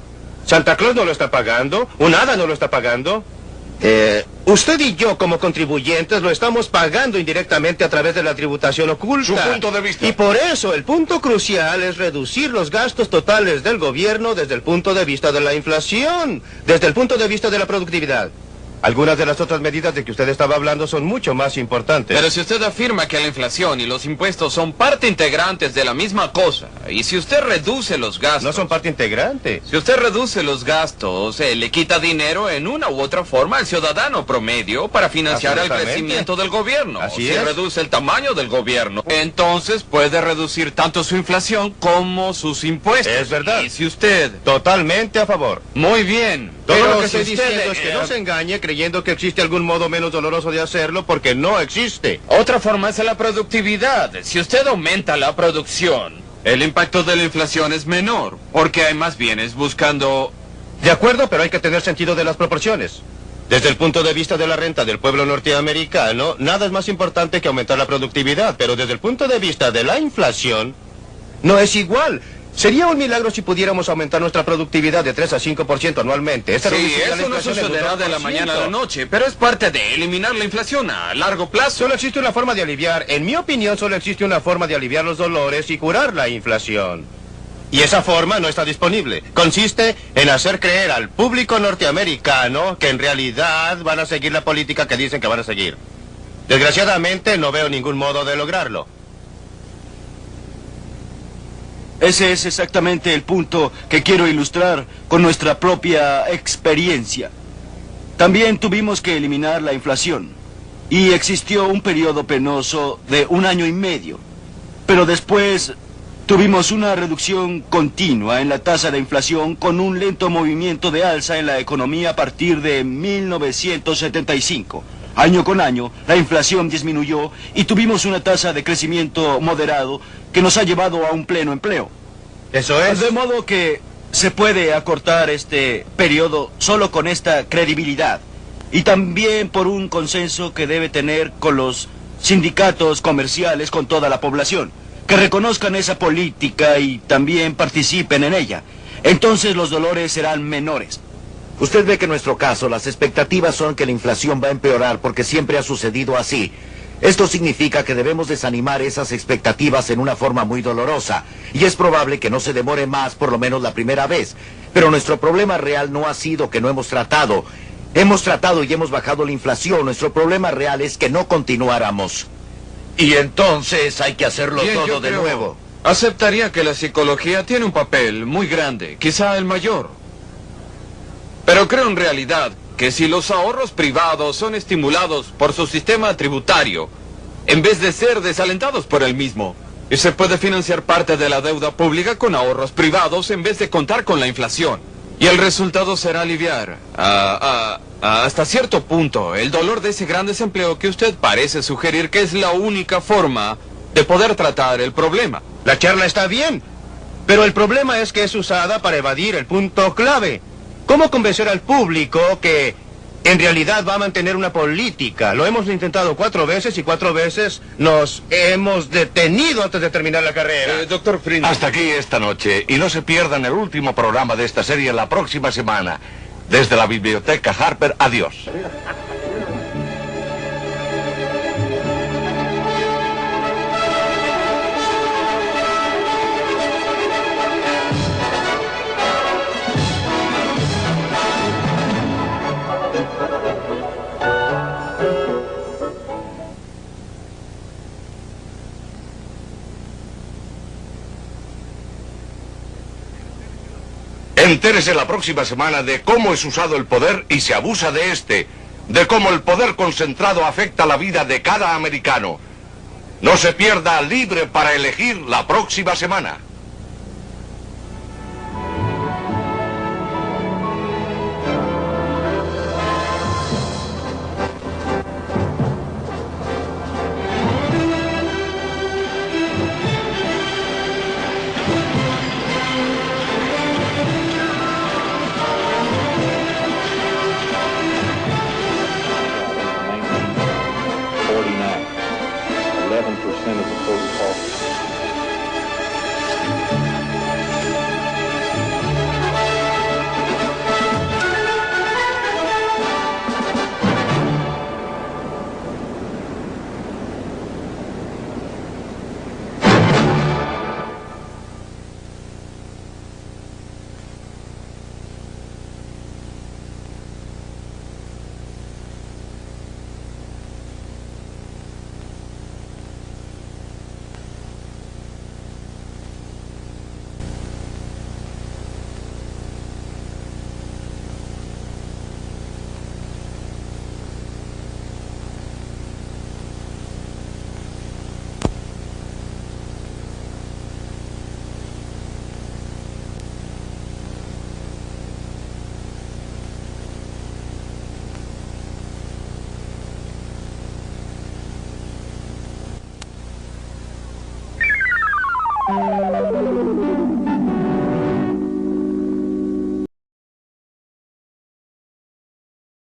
Santa Claus no lo está pagando. Un hada no lo está pagando. Usted y yo, como contribuyentes, lo estamos pagando indirectamente a través de la tributación oculta. Su punto de vista. Y por eso el punto crucial es reducir los gastos totales del gobierno desde el punto de vista de la inflación, desde el punto de vista de la productividad. Algunas de las otras medidas de que usted estaba hablando son mucho más importantes. Pero si usted afirma que la inflación y los impuestos son parte integrantes de la misma cosa, y si usted reduce los gastos... No son parte integrante. Si usted reduce los gastos, le quita dinero en una u otra forma al ciudadano promedio para financiar el crecimiento del gobierno. Así es. Si reduce el tamaño del gobierno, entonces puede reducir tanto su inflación como sus impuestos. Es verdad. Y si usted... Totalmente a favor. Muy bien. Todo pero lo que si estoy diciendo es que no se engañe creyendo que existe algún modo menos doloroso de hacerlo, porque no existe. Otra forma es la productividad. Si usted aumenta la producción, el impacto de la inflación es menor, porque hay más bienes buscando... De acuerdo, pero hay que tener sentido de las proporciones. Desde el punto de vista de la renta del pueblo norteamericano, nada es más importante que aumentar la productividad, pero desde el punto de vista de la inflación, no es igual. Sería un milagro si pudiéramos aumentar nuestra productividad de 3 a 5% anualmente. Sí, eso no sucederá de la mañana a la noche, pero es parte de eliminar la inflación a largo plazo. Solo existe una forma de aliviar, en mi opinión, solo existe una forma de aliviar los dolores y curar la inflación. Y esa forma no está disponible. Consiste en hacer creer al público norteamericano que en realidad van a seguir la política que dicen que van a seguir. Desgraciadamente no veo ningún modo de lograrlo. Ese es exactamente el punto que quiero ilustrar con nuestra propia experiencia. También tuvimos que eliminar la inflación. Y existió un periodo penoso de 1 año y medio. Pero después tuvimos una reducción continua en la tasa de inflación con un lento movimiento de alza en la economía a partir de 1975. Año con año, la inflación disminuyó y tuvimos una tasa de crecimiento moderado que nos ha llevado a un pleno empleo. Eso es. De modo que se puede acortar este periodo solo con esta credibilidad y también por un consenso que debe tener con los sindicatos comerciales, con toda la población, que reconozcan esa política y también participen en ella. Entonces los dolores serán menores. Usted ve que en nuestro caso las expectativas son que la inflación va a empeorar porque siempre ha sucedido así. Esto significa que debemos desanimar esas expectativas en una forma muy dolorosa. Y es probable que no se demore más, por lo menos la primera vez. Pero nuestro problema real no ha sido que no hemos tratado. Hemos tratado y hemos bajado la inflación. Nuestro problema real es que no continuáramos. Y entonces hay que hacerlo Bien, todo de creo- nuevo. Aceptaría que la psicología tiene un papel muy grande, quizá el mayor. Pero creo en realidad que si los ahorros privados son estimulados por su sistema tributario, en vez de ser desalentados por el mismo, y se puede financiar parte de la deuda pública con ahorros privados en vez de contar con la inflación. Y el resultado será aliviar, hasta cierto punto, el dolor de ese gran desempleo que usted parece sugerir que es la única forma de poder tratar el problema. La charla está bien, pero el problema es que es usada para evadir el punto clave. ¿Cómo convencer al público que en realidad va a mantener una política? Lo hemos intentado 4 veces y 4 veces nos hemos detenido antes de terminar la carrera. Doctor Friedman. Hasta aquí esta noche, y no se pierdan el último programa de esta serie la próxima semana. Desde la Biblioteca Harper, adiós. Entérese la próxima semana de cómo es usado el poder y se abusa de este, de cómo el poder concentrado afecta la vida de cada americano. No se pierda Libre para Elegir la próxima semana.